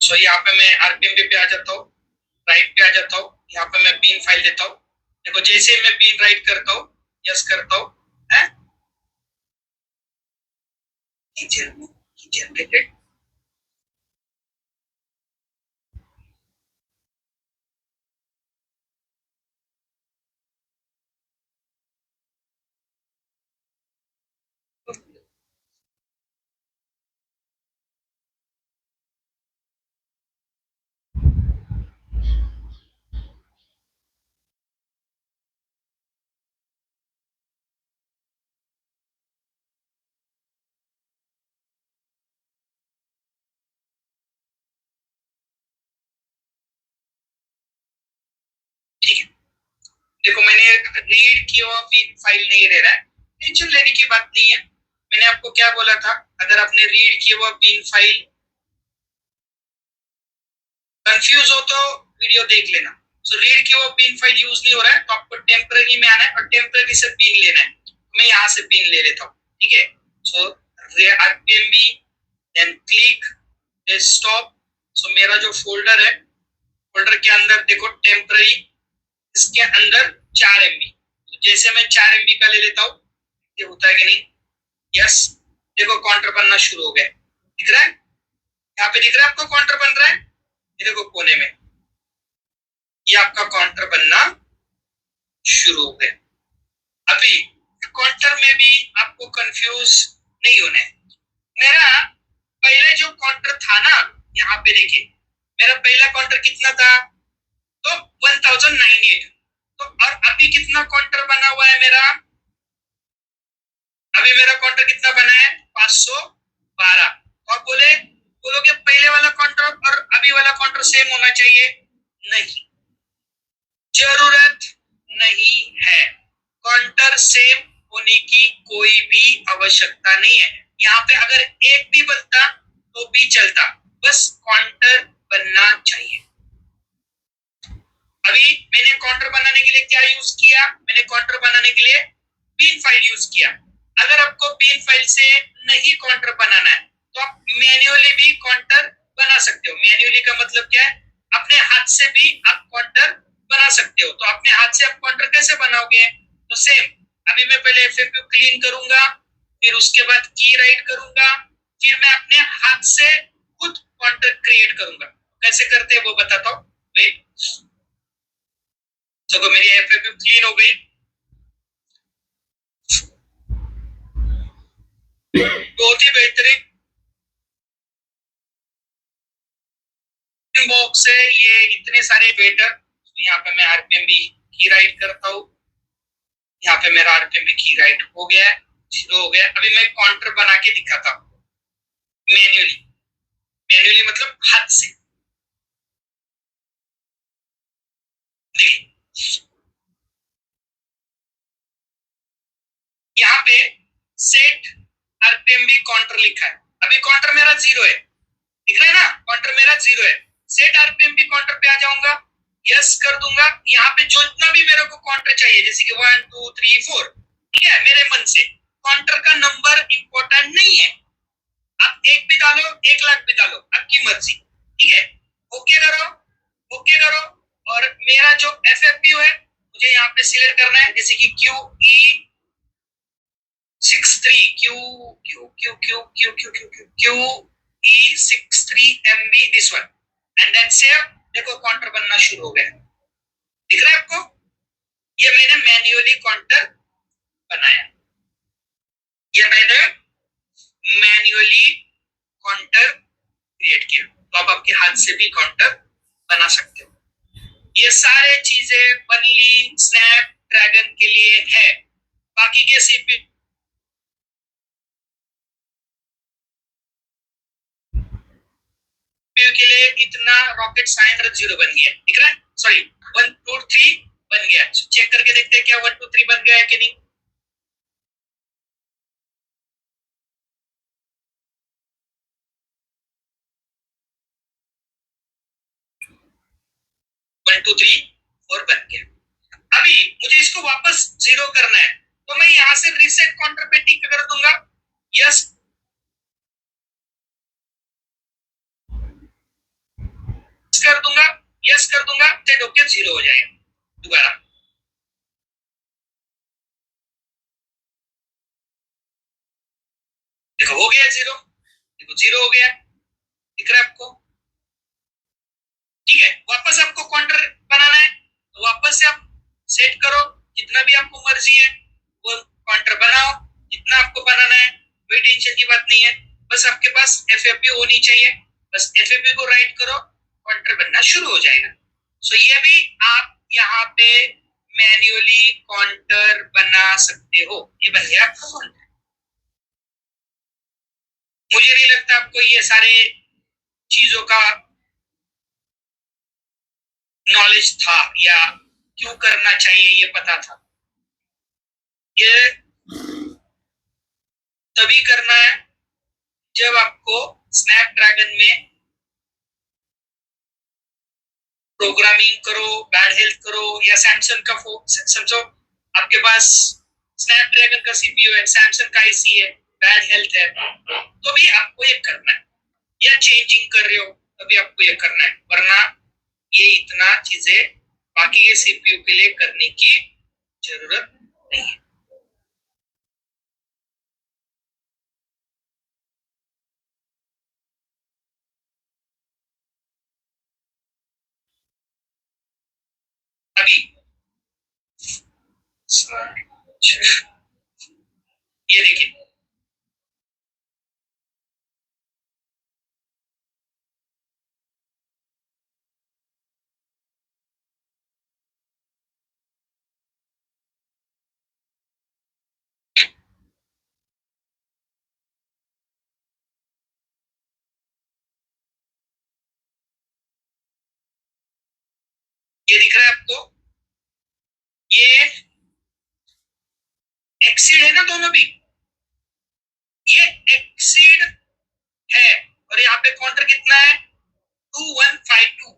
सो यहाँ पे मैं आरपीएम पे आ जाता हूँ, राइट पे आ जाता हूँ, यहाँ पे मैं बीन फाइल देता हूँ। देखो जैसे मैं बीन राइट करता हूँ, यस करता हूँ, जनरेटेड। ठीक है, देखो मैंने रीड किया हुआ बीन फाइल नहीं ले रहा है, टेंशन लेने की बात नहीं है। मैंने आपको क्या बोला था, अगर आपने रीड किया हुआ बीन फाइल कंफ्यूज हो तो वीडियो देख लेना। सो रीड किया हुआ बीन फाइल यूज नहीं हो रहा है तो आपको टेम्पररी में आना है और टेम्पररी से बीन लेना है। मैं यहाँ से बीन ले लेता हूँ, ठीक है। सो आरपीएमबी देन क्लिक डेस्कटॉप। सो मेरा जो फोल्डर है, फोल्डर के अंदर देखो टेम्पररी, इसके अंदर 4 MB। तो जैसे मैं 4 MB का ले लेता हूँ, ये होता है कि नहीं, यस। देखो काउंटर बनना शुरू हो गया, दिख रहा है, यहाँ पे दिख रहा है आपको काउंटर बन रहा है, ये देखो कोने में, ये आपका काउंटर बनना शुरू हो गया। अभी काउंटर में भी आपको कंफ्यूज नहीं होना है। मेरा पहले जो काउंटर था ना, यहाँ पे देखिए मेरा पहला काउंटर कितना था, तो 1098। तो और अभी कितना काउंटर बना हुआ है मेरा, अभी मेरा काउंटर कितना बना है 512। और बोलोगे पहले वाला काउंटर और अभी वाला काउंटर सेम होना चाहिए, नहीं, जरूरत नहीं है। काउंटर सेम होने की कोई भी आवश्यकता नहीं है। यहाँ पे अगर एक भी बनता तो भी चलता, बस काउंटर बनना चाहिए। अभी मैंने काउंटर बनाने के लिए क्या यूज किया, मैंने काउंटर बनाने के लिए बीन फाइल यूज किया। अगर आपको बीन फाइल से नहीं काउंटर बनाना है तो आप मैन्युअली भी काउंटर बना सकते हो। मैन्युअली का मतलब क्या है, अपने हाथ से भी आप काउंटर बना सकते हो। तो अपने हाथ से आप काउंटर कैसे बनाओगे, तो सेम, अभी मैं पहले एफएक्यू क्लीन करूंगा, फिर उसके बाद की राइट करूंगा, फिर मैं अपने हाथ से खुद काउंटर क्रिएट करूंगा। कैसे करते हैं वो बताता हूँ, वेट। तो मेरी एफएक्यू क्लीन हो गई, बहुत ही बेहतरीन बॉक्स है ये, इतने सारे वेटर। तो यहाँ पे मैं आरपीएम भी की राइट करता हूँ, यहाँ पे मेरा आरपीएम भी की राइट हो गया है, शुरू हो गया। अभी मैं काउंटर बना के दिखाता हूँ मैन्युअली, मैन्युअली मतलब हाथ से। देखिए यहाँ पे सेट आरपीएम भी काउंटर लिखा है, अभी काउंटर मेरा 0 है, दिख रहा है ना, काउंटर मेरा 0 है। सेट आरपीएम भी काउंटर पे आ जाऊंगा, यस कर दूंगा। यहाँ पे जो इतना भी मेरे को काउंटर चाहिए, जैसे कि 1 2 3 4, ठीक है, मेरे मन से। काउंटर का नंबर इंपॉर्टेंट नहीं है, आप एक भी डालो 1 लाख भी डालो, आपकी मर्जी, ठीक है। ओके करो, ओके करो। और मेरा जो एफएफपी है मुझे यहाँ पे सिलेक्ट करना है, जैसे कि QE63 QE63 MB, this one, and then save. देखो काउंटर बनना शुरू हो गया, दिख रहा है आपको, ये मैंने मैन्युअली काउंटर बनाया, ये मैंने मैन्युअली काउंटर क्रिएट किया। तो आप आपके हाथ से भी काउंटर बना सकते हो। ये सारे चीजें बनली स्नैप ड्रैगन के लिए है, बाकी के सीपीयू के लिए इतना रॉकेट साइंस 0 बन गया, दिख रहा है, सॉरी 1 2 3 बन गया। चेक करके देखते हैं क्या 1 2 3 बन गया है कि नहीं। 1 2 3 4 बन गया। अभी मुझे इसको वापस 0 करना है, तो मैं यहां से रीसेट काउंटर पे टिक कर दूंगा, यस। कर दूंगा, यस कर दूंगा, सेट होके 0 हो जाएगा दोबारा। देखो हो गया 0, देखो 0 हो गया, दिख रहा है आपको? ठीक है, वापस आपको काउंटर बनाना है तो वापस से आप सेट करो, जितना भी आपको मर्जी है वो काउंटर बनाओ, जितना आपको बनाना है, कोई टेंशन की बात नहीं है। बस आपके पास एफएपी होनी चाहिए, बस एफएपी को राइट करो, काउंटर बनना शुरू हो जाएगा। सो ये भी आप यहाँ पे मैन्युअली काउंटर बना सकते हो। ये बन गया आपका काउंटर। मुझे नहीं लगता आपको ये सारे चीजों का नॉलेज था या क्यों करना चाहिए ये पता था। ये तभी करना है जब आपको स्नैपड्रैगन में प्रोग्रामिंग करो, बैड हेल्थ करो, या सैमसंग का समझो आपके पास स्नैपड्रैगन का सीपीयू है, सैमसंग का आईसी है, बैड हेल्थ है, तो भी आपको ये करना है, या चेंजिंग कर रहे हो तभी आपको ये करना है, वरना ये इतना चीजें बाकी के सीपीयू के लिए करने की जरूरत नहीं है। अभी ये देखिए, ये दिख रहा है आपको? ये एक्सीड है ना दोनों भी, ये एक्सीड है, और यहाँ पे काउंटर कितना है 2152,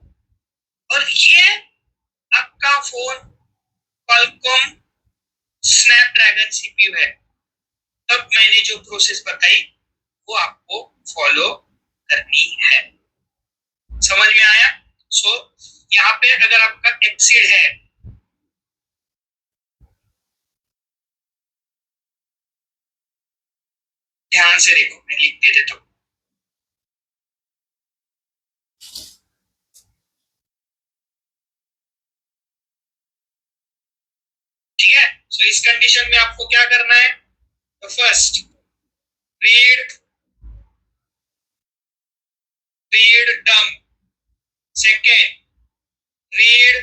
और ये आपका फोन क्वालकॉम स्नैपड्रैगन सीपीयू है। तब मैंने जो प्रोसेस बताई वो आपको फॉलो करनी है। समझ में आया? सो यहाँ पे अगर आपका एक्सीड है, ध्यान से देखो, मैं लिख दे देता हूँ। ठीक है, सो इस कंडीशन में आपको क्या करना है? तो first read dump, second read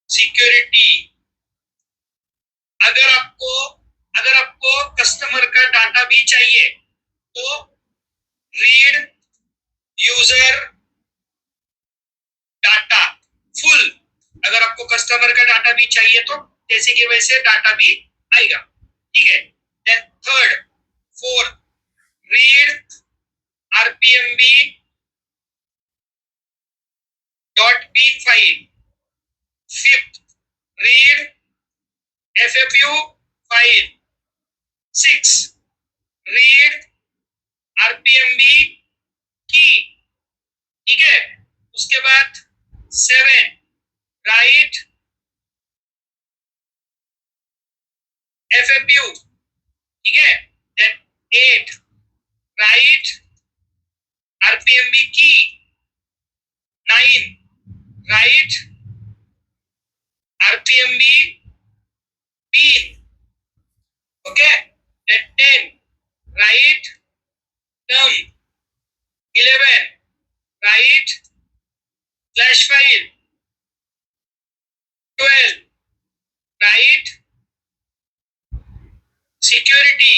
security. अगर आपको कस्टमर का डाटा भी चाहिए तो रीड यूजर डाटा फुल। अगर आपको कस्टमर का डाटा भी चाहिए तो जैसे कि वैसे डाटा भी आएगा। ठीक है, then third, fourth read RPMB dot bin file, fifth read FFU file, six read RPMB key. ठीक है, उसके बाद 7 राइट एफएफयू। ठीक है, then 8 right RPMB key, 9 write RPMB pin. Okay, then 10 write term, 11 write flash file, 12 write security.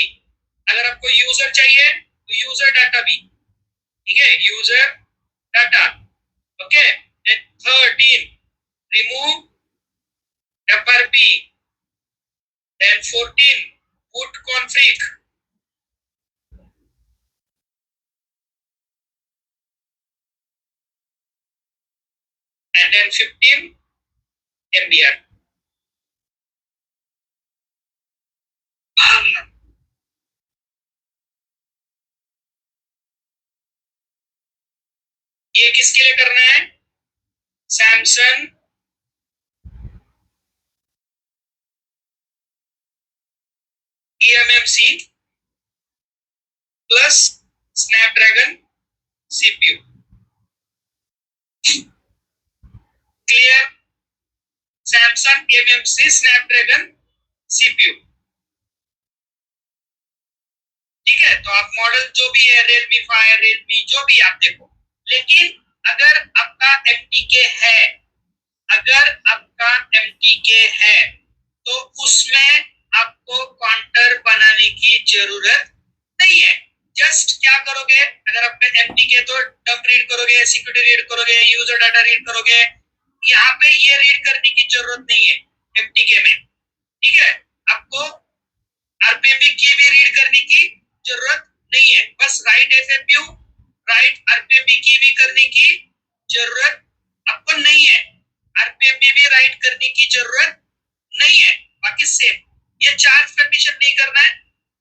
अगर आपको user चाहिए तो यूजर डाटा भी। ठीक है, user data. Okay, then 13 remove FRP, then 14 put conflict, and then 15 MBR. ये किसके लिए करना है? Samsung eMMC plus Snapdragon CPU. Clear? Samsung eMMC Snapdragon CPU. ठीक है, तो आप मॉडल जो भी है, Realme 5, Realme जो भी आप देखो, लेकिन अगर आपका MTK है, अगर आपका MTK है तो उसमें आपको काउंटर बनाने की जरूरत नहीं है। जस्ट क्या करोगे, अगर आपका MTK तो डंप रीड करोगे, सिक्योरिटी रीड करोगे, यूजर डाटा रीड करोगे। यहाँ पे ये रीड करने की जरूरत नहीं है MTK में। ठीक है, आपको आरपीएमबी की भी रीड करने की जरूरत नहीं है। बस राइट एफएमयू, राइट आरपीएमबी की भी करने की जरूरत आपको नहीं है। आरपीएमबी भी राइट करने की जरूरत नहीं है। बाकी सेम ये चार्ज कंडीशन नहीं करना है।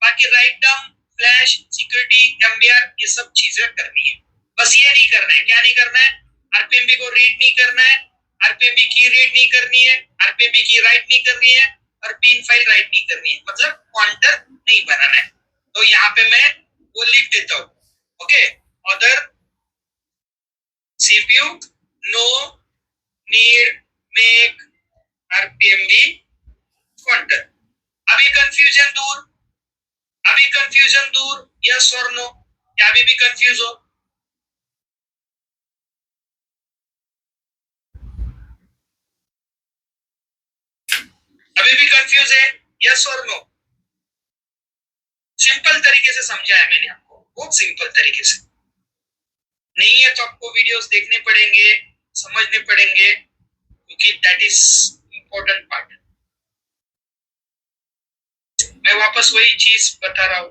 बाकी write down, flash, security, MBR ये सब चीजें करनी है। बस ये नहीं करना है। क्या नहीं करना है? आरपीएमबी को रीड नहीं करना है, आरपीएमबी की रीड नहीं करनी है, आरपीएमबी की राइट नहीं करनी है, और पिन फाइल राइट नहीं करनी है। मतलब पॉइंटर नहीं बनाना है। तो यहाँ पे मैं वो लिख देता हूँ। Okay, other CPU no need make RPMB pointer. अभी कंफ्यूजन दूर, अभी कंफ्यूजन दूर, यस और नो? या अभी भी कंफ्यूज हो? अभी भी कंफ्यूज है? यस और नो? सिंपल तरीके से समझा है मैंने आपको, बहुत सिंपल तरीके से। नहीं है तो आपको वीडियोस देखने पड़ेंगे, समझने पड़ेंगे, क्योंकि दैट इज इम्पोर्टेंट पार्ट। मैं वापस वही चीज बता रहा हूँ।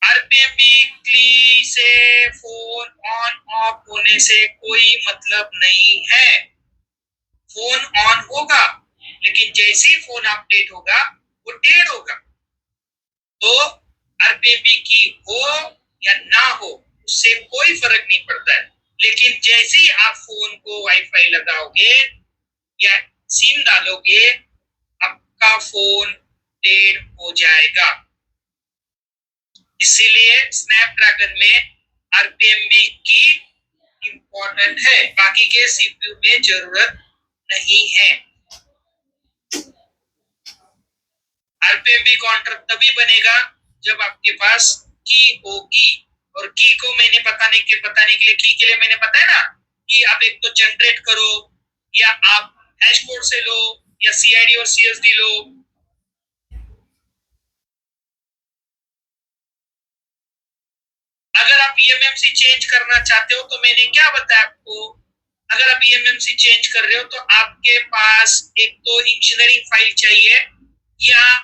आरपीएमबी क्ली से फोन ऑन ऑफ होने से कोई मतलब नहीं है। फोन ऑन होगा, लेकिन जैसे ही फोन अपडेट होगा वो डेड होगा। तो आरपीएमबी की हो या ना हो उससे कोई फर्क नहीं पड़ता है। लेकिन जैसे ही आप फोन को वाईफाई लगाओगे या सिम डालोगे, आपका फोन डेड हो जाएगा। इसीलिए स्नैपड्रैगन में आरपीएमबी की इंपॉर्टेंट है, बाकी के सीपीयू में जरूरत नहीं है। आरपीएमबी काउंटर तभी बनेगा जब आपके पास की होगी। और की को मैंने बताने के लिए, की के लिए मैंने बताया ना कि आप एक तो जनरेट करो, या आप हैश कोड से लो, या सीआईडी और सीएसडी लो। अगर आप ईएमएमसी चेंज करना चाहते हो तो मैंने क्या बताया आपको, अगर आप ईएमएमसी चेंज कर रहे हो तो आपके पास एक तो इंजीनियरिंग फाइल चाहिए, या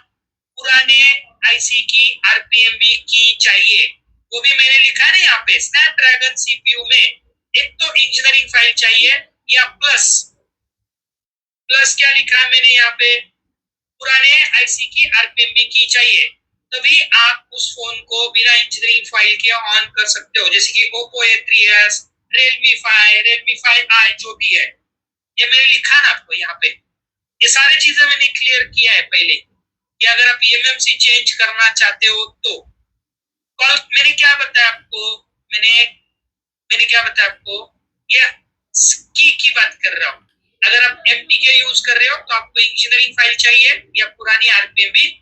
पुराने आईसी की आरपीएमबी की चाहिए। वो भी मैंने लिखा है ना यहाँ पे, स्नैपड्रैगन सीपीयू में एक तो इंजीनियरिंग फाइल चाहिए, या प्लस, प्लस क्या लिखा है मैंने यहाँ पे, पुराने आईसी की आरपीएमबी की चाहिए। तभी आप उस फोन को बिना इंजीनियरिंग फाइल के ऑन कर सकते हो। जैसे कि Oppo A3s, Realme 5, Realme 5i जो भी है, ये मैंने लिखा ना आपको यहाँ पे। ये सारी चीजें मैंने क्लियर किया है पहले कि अगर आप ईएमएमसी चेंज करना चाहते हो तो। कल मैंने क्या बताया आपको, मैंने मैंने क्या बताया आपको, ये की बात कर रहा हूँ। अगर आप एमटीके यूज कर रहे हो तो आपको इंजीनियरिंग फाइल चाहिए, या पुरानी आरपीएमबी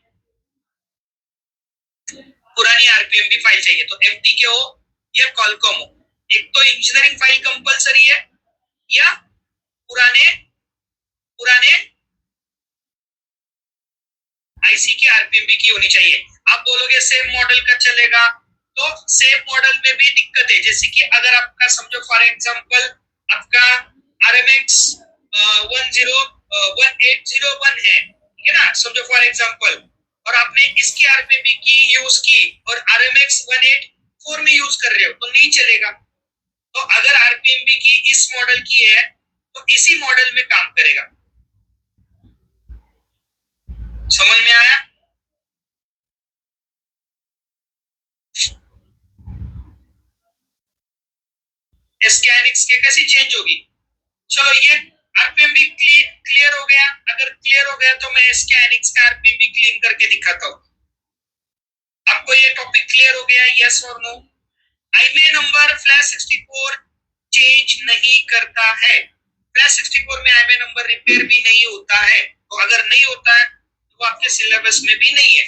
फाइल चाहिए। तो एमटीके हो या कॉलकॉम हो, एक तो इंजीनियरिंग फाइल कंपलसरी है, या पुराने पुराने आईसी की आरपीएमबी की होनी चाहिए। आप बोलोगे सेम मॉडल का चलेगा, तो सेम मॉडल में भी दिक्कत है। जैसे कि अगर आपका समझो फॉर एग्जांपल आपका आरएमएक्स 1801 है, ठीक है ना, समझो फॉर एग्जांपल, और आपने इसकी आरपीएमबी की यूज की और आरएमएक्स 184 में यूज कर रहे हो तो नहीं चलेगा। तो अगर आरपीएमबी की इस मॉडल की है तो इसी मॉडल में काम करेगा। समझ में आया? एस्कैनिक्स के कैसी चेंज होगी। चलो ये आरपीएम भी क्लियर हो गया। अगर क्लियर हो गया तो मैं एस्कैनिक्स का आरपीएम भी क्लीन करके दिखाता हूँ। आपको ये टॉपिक क्लियर हो गया, यस और नो? आईमे नंबर फ्लैश 64 चेंज नहीं करता है। फ्लैश 64 में आईमे नंबर रिपेयर भी नहीं होता है, तो अगर नहीं होता है तो आपके सिलेबस में भी नहीं है।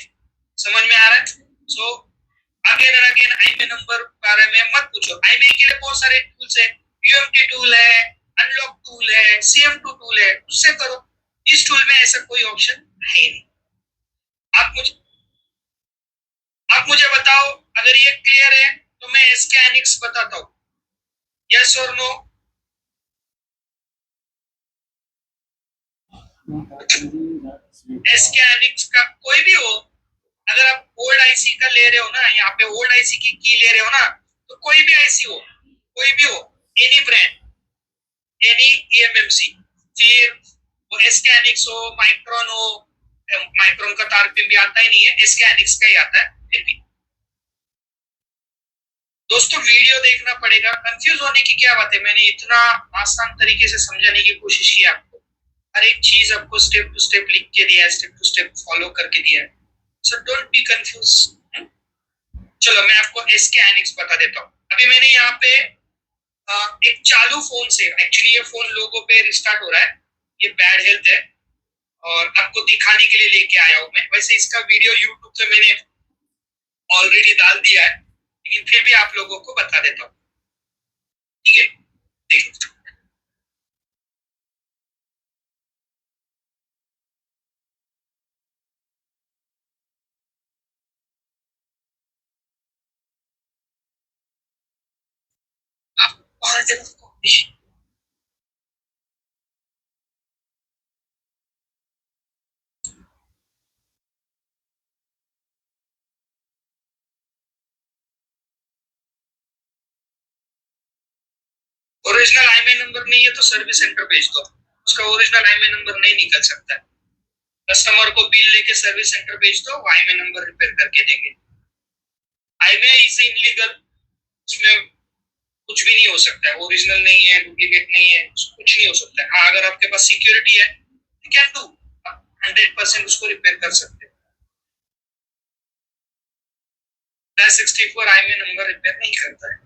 समझ में आ रहा है? So again and again IMEI number बारे में मत पूछो। आईमे के लिए बहुत सारे टूल्स है, यूएमटी टूल है, अनलॉक टूल है, सीएम2 टूल है, उससे करो। इस टूल में ऐसा कोई ऑप्शन है नहीं। आप मुझे बताओ, अगर ये क्लियर है तो मैं एस्कैनिक्स बताता हूँ, यस और नो? एस्कैनिक्स का कोई भी हो, अगर आप ओल्ड आईसी का ले रहे हो ना, यहाँ पे ओल्ड आईसी की ले रहे हो ना, तो कोई भी आईसी हो, कोई भी हो, एनी ब्रांड, एनी ईएमएमसी, फिर वो एस्कैनिक्स हो, माइक्रोन हो, माइक्रोन का तार भी आता ही नहीं है, एस्कैनिक्स का ही आता है। फिर भी दोस्तों वीडियो देखना पड़ेगा। कंफ्यूज होने की क्या बात है, मैंने इतना आसान तरीके से समझाने की कोशिश की आपको। हर एक चीज आपको स्टेप टू स्टेप लिख के दिया है, स्टेप टू स्टेप फॉलो करके दिया है। So don't be confuse. चलो मैं आपको एस्कैनिक्स बता देता हूँ। अभी मैंने यहाँ पे एक चालू फोन से, एक्चुअली ये फोन लोगों पे रिस्टार्ट हो रहा है, ये बैड हेल्थ है और आपको दिखाने के लिए लेके आया हूँ मैं। वैसे इसका वीडियो यूट्यूब पे मैंने ऑलरेडी डाल दिया है, लेकिन फिर भी आप लोगों को बता देता हूँ, ठीक है? देखो आप ओरिजिनल आईएमआई नंबर नहीं है तो सर्विस सेंटर भेज दो, उसका ओरिजिनल आईएमआई नंबर नहीं निकल सकता है। कस्टमर को बिल लेके सर्विस सेंटर भेज दो, आईएमआई नंबर रिपेयर करके देंगे। आईएमआई इज इनलीगल, उसमें कुछ भी नहीं हो सकता है, ओरिजिनल नहीं है, डुप्लीकेट नहीं है, कुछ नहीं हो सकता है। हाँ अगर आपके पास सिक्योरिटी है, यू कैन डू, 100% उसको रिपेयर कर सकते हैं। 64 आईएमआई नंबर रिपेयर नहीं करता है।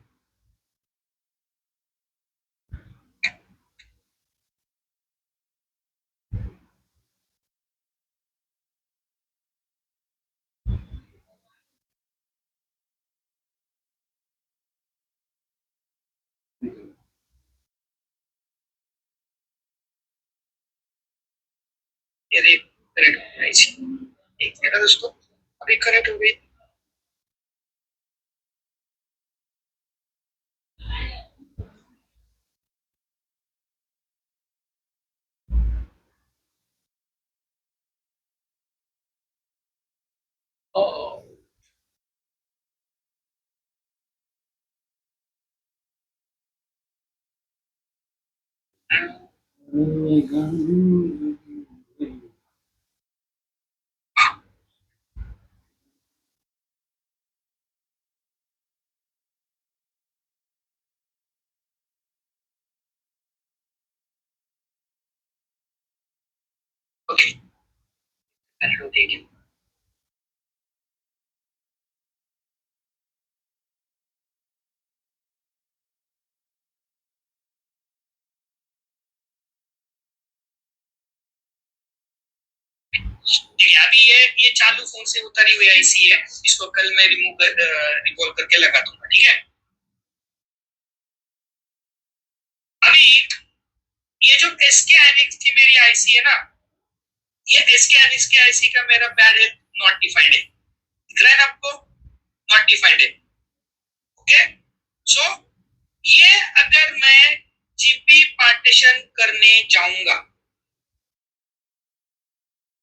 ये करेक्ट हो गई, एक मिनट दोस्तों, अभी करेक्ट हो गई। ओके, करेक्ट हो गई। देखिए अभी ये चालू फोन से उतारी हुई आईसी है, इसको कल मैं रिमूव करके लगा दूंगा, ठीक है? अभी ये जो एसके एनिक्स की मेरी आईसी है ना, ये एसके एनिक्स की आईसी का मेरा बैड है, नॉट डिफाइंड है। दिख रहा है ना आपको? नॉट डिफाइंड है। ओके, सो ये अगर मैं जीपी पार्टीशन करने जाऊंगा,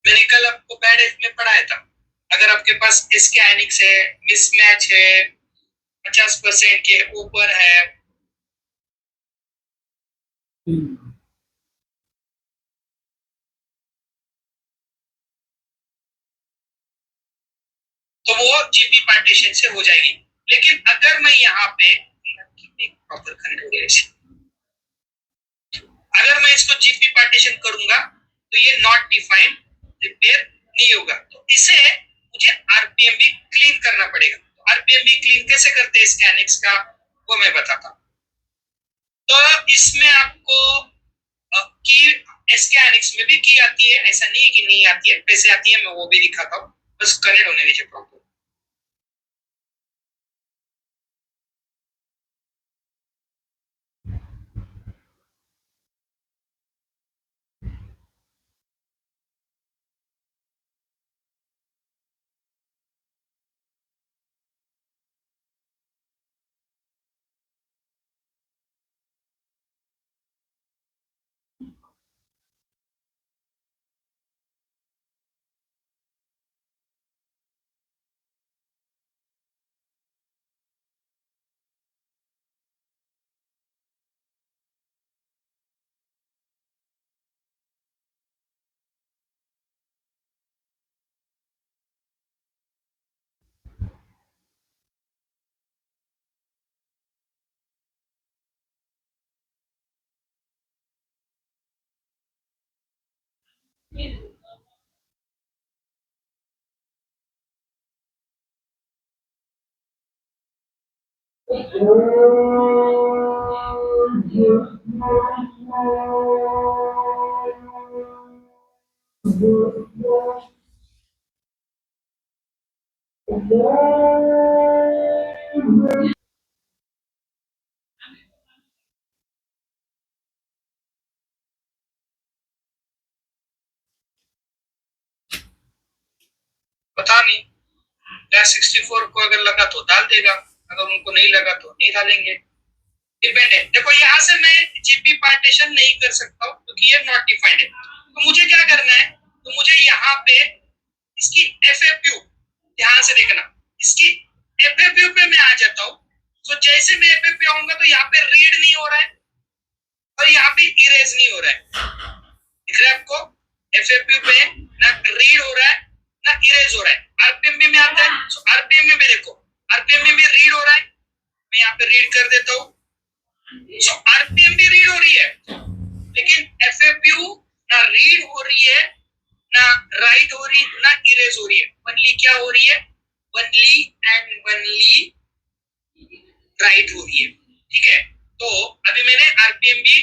मैंने कल आपको बैड हेल्थ में पढ़ाया था, अगर आपके पास एसके एनिक्स है, मिसमैच है, 50% के ऊपर है, तो वो जीपी पार्टीशन से हो जाएगी। लेकिन अगर मैं यहाँ पे एक प्रॉपर कनेक्ट हो गया इसे। अगर मैं इसको जीपी पार्टीशन करूंगा तो ये नॉट डिफाइंड रिपेयर नहीं होगा, तो इसे मुझे आरपीएम भी क्लीन करना पड़ेगा। तो आरपीएम भी क्लीन कैसे करते हैं स्कैनिक्स का, वो मैं बताता हूँ। तो इसमें आपको की स्कैनिक्स में भी की आती है, ऐसा नहीं कि नहीं आती है, कैसे आती है मैं वो भी दिखाता हूँ, बस कनेक्ट होने दीजिए प्रॉपर। पता नहीं, 64 को अगर लगा तो डाल देगा, अगर उनको नहीं लगा तो नहीं डालेंगे, डिपेंड है। देखो यहाँ से मैं जीपी पार्टीशन नहीं कर सकता हूँ क्योंकि ये नॉट डिफाइंड है, तो मुझे क्या करना है, तो मुझे यहाँ पे इसकी एफएफयू ध्यान से देखना, इसकी एफएफयू पे मैं आ जाता हूँ। तो जैसे मैं एफएफयू आऊंगा तो यहाँ पे रीड नहीं हो रहा है और यहाँ पे इरेज नहीं हो रहा है, दिख रहा है आपको? एफएफयू पे ना रीड हो रहा है ना इरेज हो रहा है। आरपीएम में आता है, तो आरपीएम में देखो, आरपीएम में भी रीड हो रहा है, मैं यहाँ पे रीड कर देता हूँ। सो आरपीएम भी रीड हो रही है, लेकिन एफएफयू ना रीड हो रही है ना राइट हो रही है ना इरेज हो रही है, वनली क्या हो रही है, वनली एंड वनली राइट हो रही है। ठीक है, तो अभी मैंने आरपीएम भी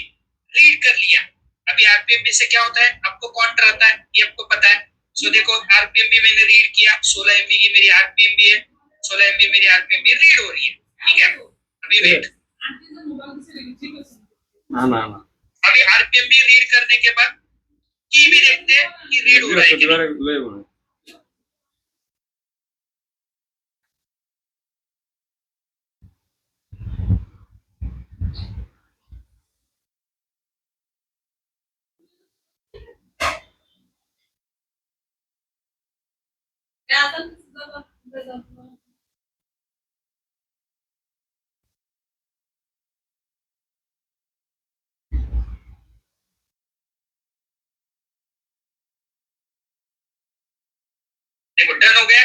रीड कर लिया। अभी आरपीएम भी से क्या होता है, आपको काउंटर आता है, ये आपको पता है। सो देखो आरपीएम भी मैंने रीड किया, 16 एमबी की मेरी आरपीएम भी है, 16 एमबी मेरी आरपीएम भी रीड हो रही है। ठीक है, अभी वेट, अभी आरपीएम भी रीड करने के बाद की भी देखते हैं कि रीड हो रहा है कि नहीं। देखो डन हो गया,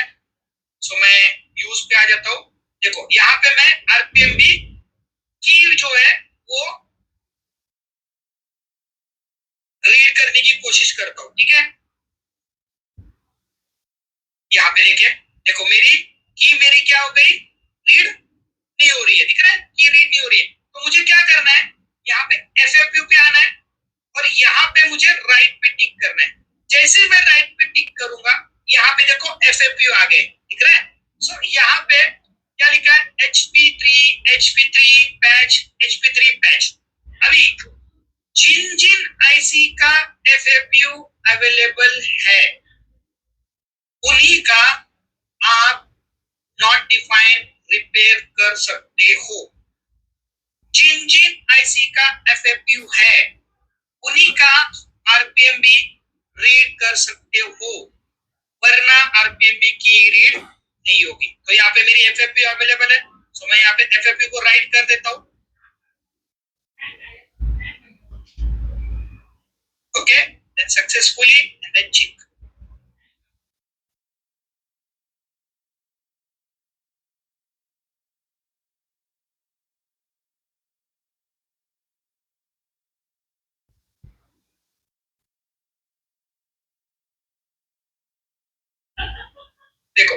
सो मैं यूज पे आ जाता हूँ। देखो यहाँ पे मैं आरपीएम भी की जो है वो रीड करने की कोशिश करता हूँ। ठीक है, यहाँ पे देखिए, देखो मेरी की मेरी क्या हो गई, रीड नहीं हो रही है, दिख रहा है की रीड नहीं हो रही है। तो मुझे क्या करना है, यहाँ पे एफएफयू पे आना है और यहाँ पे मुझे राइट पे टिक करना है। जैसे मैं राइट पे टिक करूंगा, यहाँ पे देखो एफएफयू आ गए, दिख रहा है। सो यहाँ पे क्या लिखा है, HP3 पैच, HP3 पैच। अभी जिन जिन आईसी का एफएफयू अवेलेबल है उन्हीं का आप नॉट डिफाइंड रिपेयर कर सकते हो। जिन जिन आईसी का एफएफयू है उन्हीं का आरपीएम भी रीड कर सकते हो, वरना आरपीएम भी की रीड नहीं होगी। तो यहाँ पे मेरी एफएफयू अवेलेबल है, तो मैं यहाँ पे एफएफयू को राइट कर देता हूँ। Okay, then successfully and then check. देखो,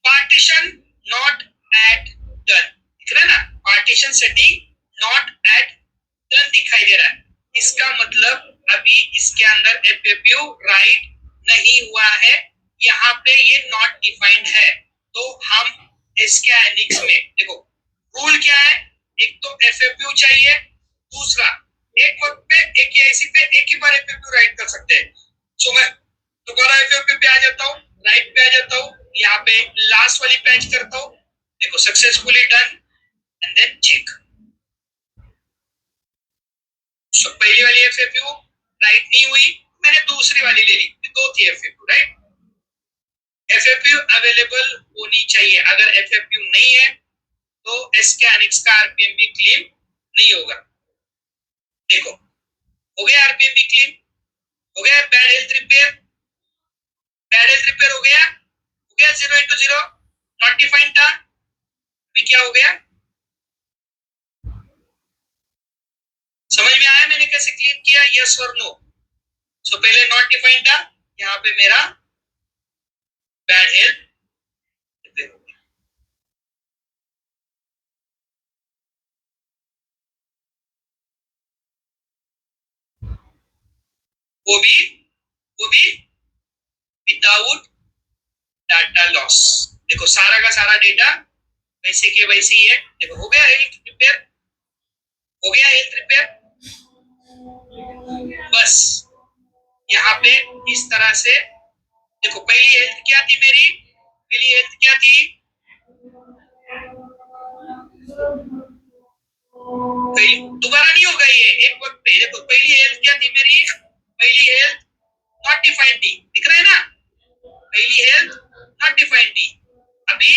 पार्टीशन नॉट एट डन दिख रहा है ना, partition setting not at done दिखाई दे रहा है। इसका मतलब अभी इसके अंदर एफएफयू राइट नहीं हुआ है, यहाँ पे ये नॉट डिफाइंड है। तो हम इसके एनिक्स में देखो रूल क्या है, एक तो एफएफयू चाहिए, दूसरा एक वक्त पे एक ही आईसी पे एक ही बार एफएफयू राइट कर सकते हैं। सो मैं दोबारा एफएफयू पे आ जाता हूँ, राइट पे आ जाता हूँ, यहाँ पे लास्ट वाली पैच करता हूँ, देखो successfully done and then check. So पहली वाली एफएफयू राइट नहीं हुई, मैंने दूसरी वाली ले ली, दो थी एफएफयू राइट। एफएफयू अवेलेबल होनी चाहिए, अगर एफएफयू नहीं है तो एस्कैनिक्स का आरपीएम भी क्लीन नहीं होगा। देखो हो गया आरपीएम भी क्लीन, हो गया bad health repair, bad health repair हो गया, 0 into 0 नॉट डिफाइंड था, अभी क्या हो गया समझ में आया मैंने कैसे क्लीन किया, यस और नो। सो पहले नॉट डिफाइंड था, यहाँ पे मेरा बैड हेल्थ रिपेयर हो गया। वो भी विदाउट डाटा लॉस। देखो सारा का सारा डेटा वैसे के वैसे ही है। देखो हो गया हेल्थ रिपेयर, हो गया हेल्थ रिपेयर, बस यहाँ पे इस तरह से देखो पहली हेल्थ क्या थी मेरी, पहली हेल्थ क्या थी, दोबारा नहीं होगा ये एक वक्त पे। देखो पहली हेल्थ क्या थी मेरी, पहली हेल्थ नॉट डिफाइंड थी, दिख रहा है ना, पहली हेल्थ नॉट डिफाइंड थी। अभी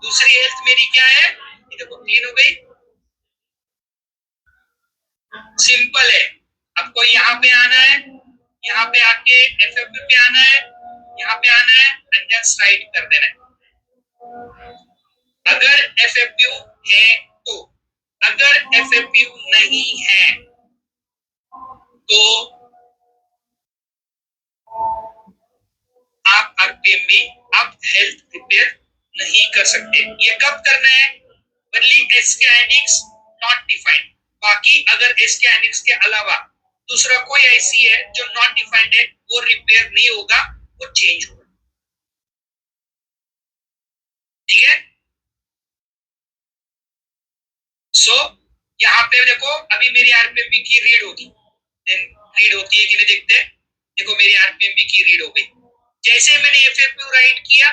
दूसरी हेल्थ मेरी क्या है, ये देखो क्लीन हो गई, सिंपल है। आपको यहाँ पे आना है, यहाँ पे आके एफएफयू पे आना है, यहाँ पे आना है एंड देन स्लाइड कर देना है। अगर एफएफयू है तो, अगर एफएफयू नहीं है तो आप आरपीएम में आप हेल्थ रिपेयर नहीं कर सकते। ये कब करना है, वनली एस्कैनिक्स नॉट डिफाइंड। बाकी अगर एस्कैनिक्स के अलावा दूसरा कोई आईसी है जो नॉट डिफाइंड है, वो रिपेयर नहीं होगा, वो चेंज होगा। ठीक है, सो यहाँ पे देखो अभी मेरी आरपीएम की रीड होगी, देन रीड होती है कि नहीं देखते हैं। देखो मेरी आरपीएम की रीड हो गई, जैसे मैंने एफएफयू राइट किया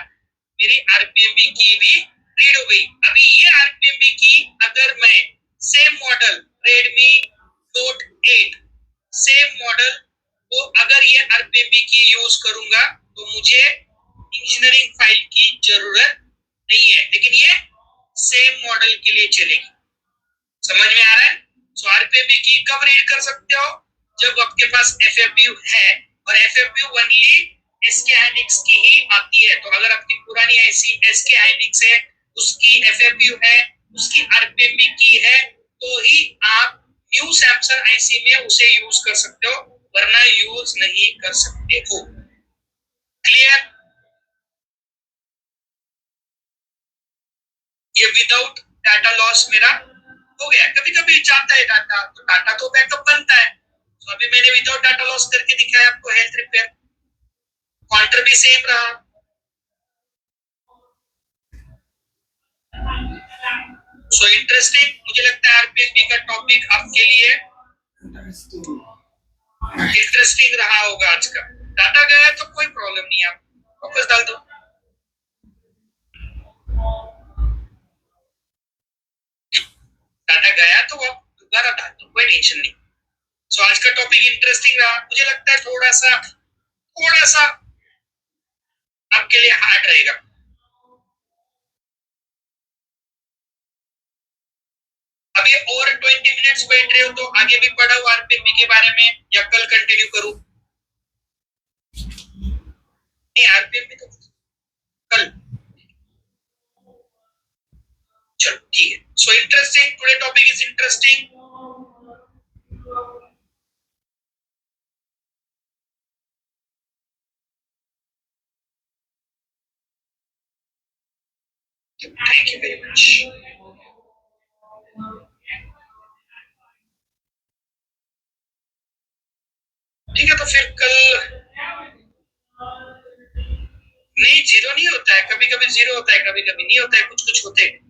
मेरी आरपीएम की भी रीड हो गई। अभी ये आरपीएम की अगर मैं same model Redmi note 8 same model को अगर ये आरपीएम की यूज करूंगा तो मुझे इंजीनियरिंग फाइल की जरूरत नहीं है, लेकिन ये सेम मॉडल के लिए चलेगी। समझ में आ रहा है। सो आरपीएम की कब रीड कर सकते हो, जब आपके पास एफएफयू है, और एफएफयू ओनली एसके हाइनिक्स की ही आती है। तो अगर आपकी पुरानी आईसी एसके हाइनिक्स है, उसकी एफएफयू है, उसकी आरपीएम की है, तो ही आप न्यू सैमसंग आईसी में उसे यूज कर सकते हो, वरना यूज नहीं कर सकते हो। क्लियर, ये विदाउट डाटा लॉस मेरा हो गया। कभी कभी जाता है डाटा, तो डाटा तो बैकअप बनता है। तो अभी मैंने विदाउट डाटा लॉस करके दिखाया आपको हेल्थ रिपेयर, काउंटर भी सेम रहा। सो इंटरेस्टिंग, मुझे लगता है आरपीएमबी का टॉपिक आपके लिए इंटरेस्टिंग रहा होगा आज का। डाटा गया तो कोई प्रॉब्लम नहीं, आप वापस डाल दो। डाटा गया तो आप दोबारा डाल दो, कोई टेंशन नहीं। सो आज का टॉपिक इंटरेस्टिंग रहा, मुझे लगता है थोड़ा सा आपके लिए हार्ड रहेगा। अभी और 20 मिनट्स बैठ रहे हो तो आगे भी पढ़ाओ आरपीएमबी के बारे में, या कल कंटिन्यू करूं? नहीं आरपीएमबी तो कल, चलो ठीक है। So interesting, today topic is interesting. Thank you very much. ठीक है, तो फिर कल नहीं, जीरो नहीं होता है, कभी कभी जीरो होता है, कभी कभी नहीं होता है, कुछ कुछ होते हैं।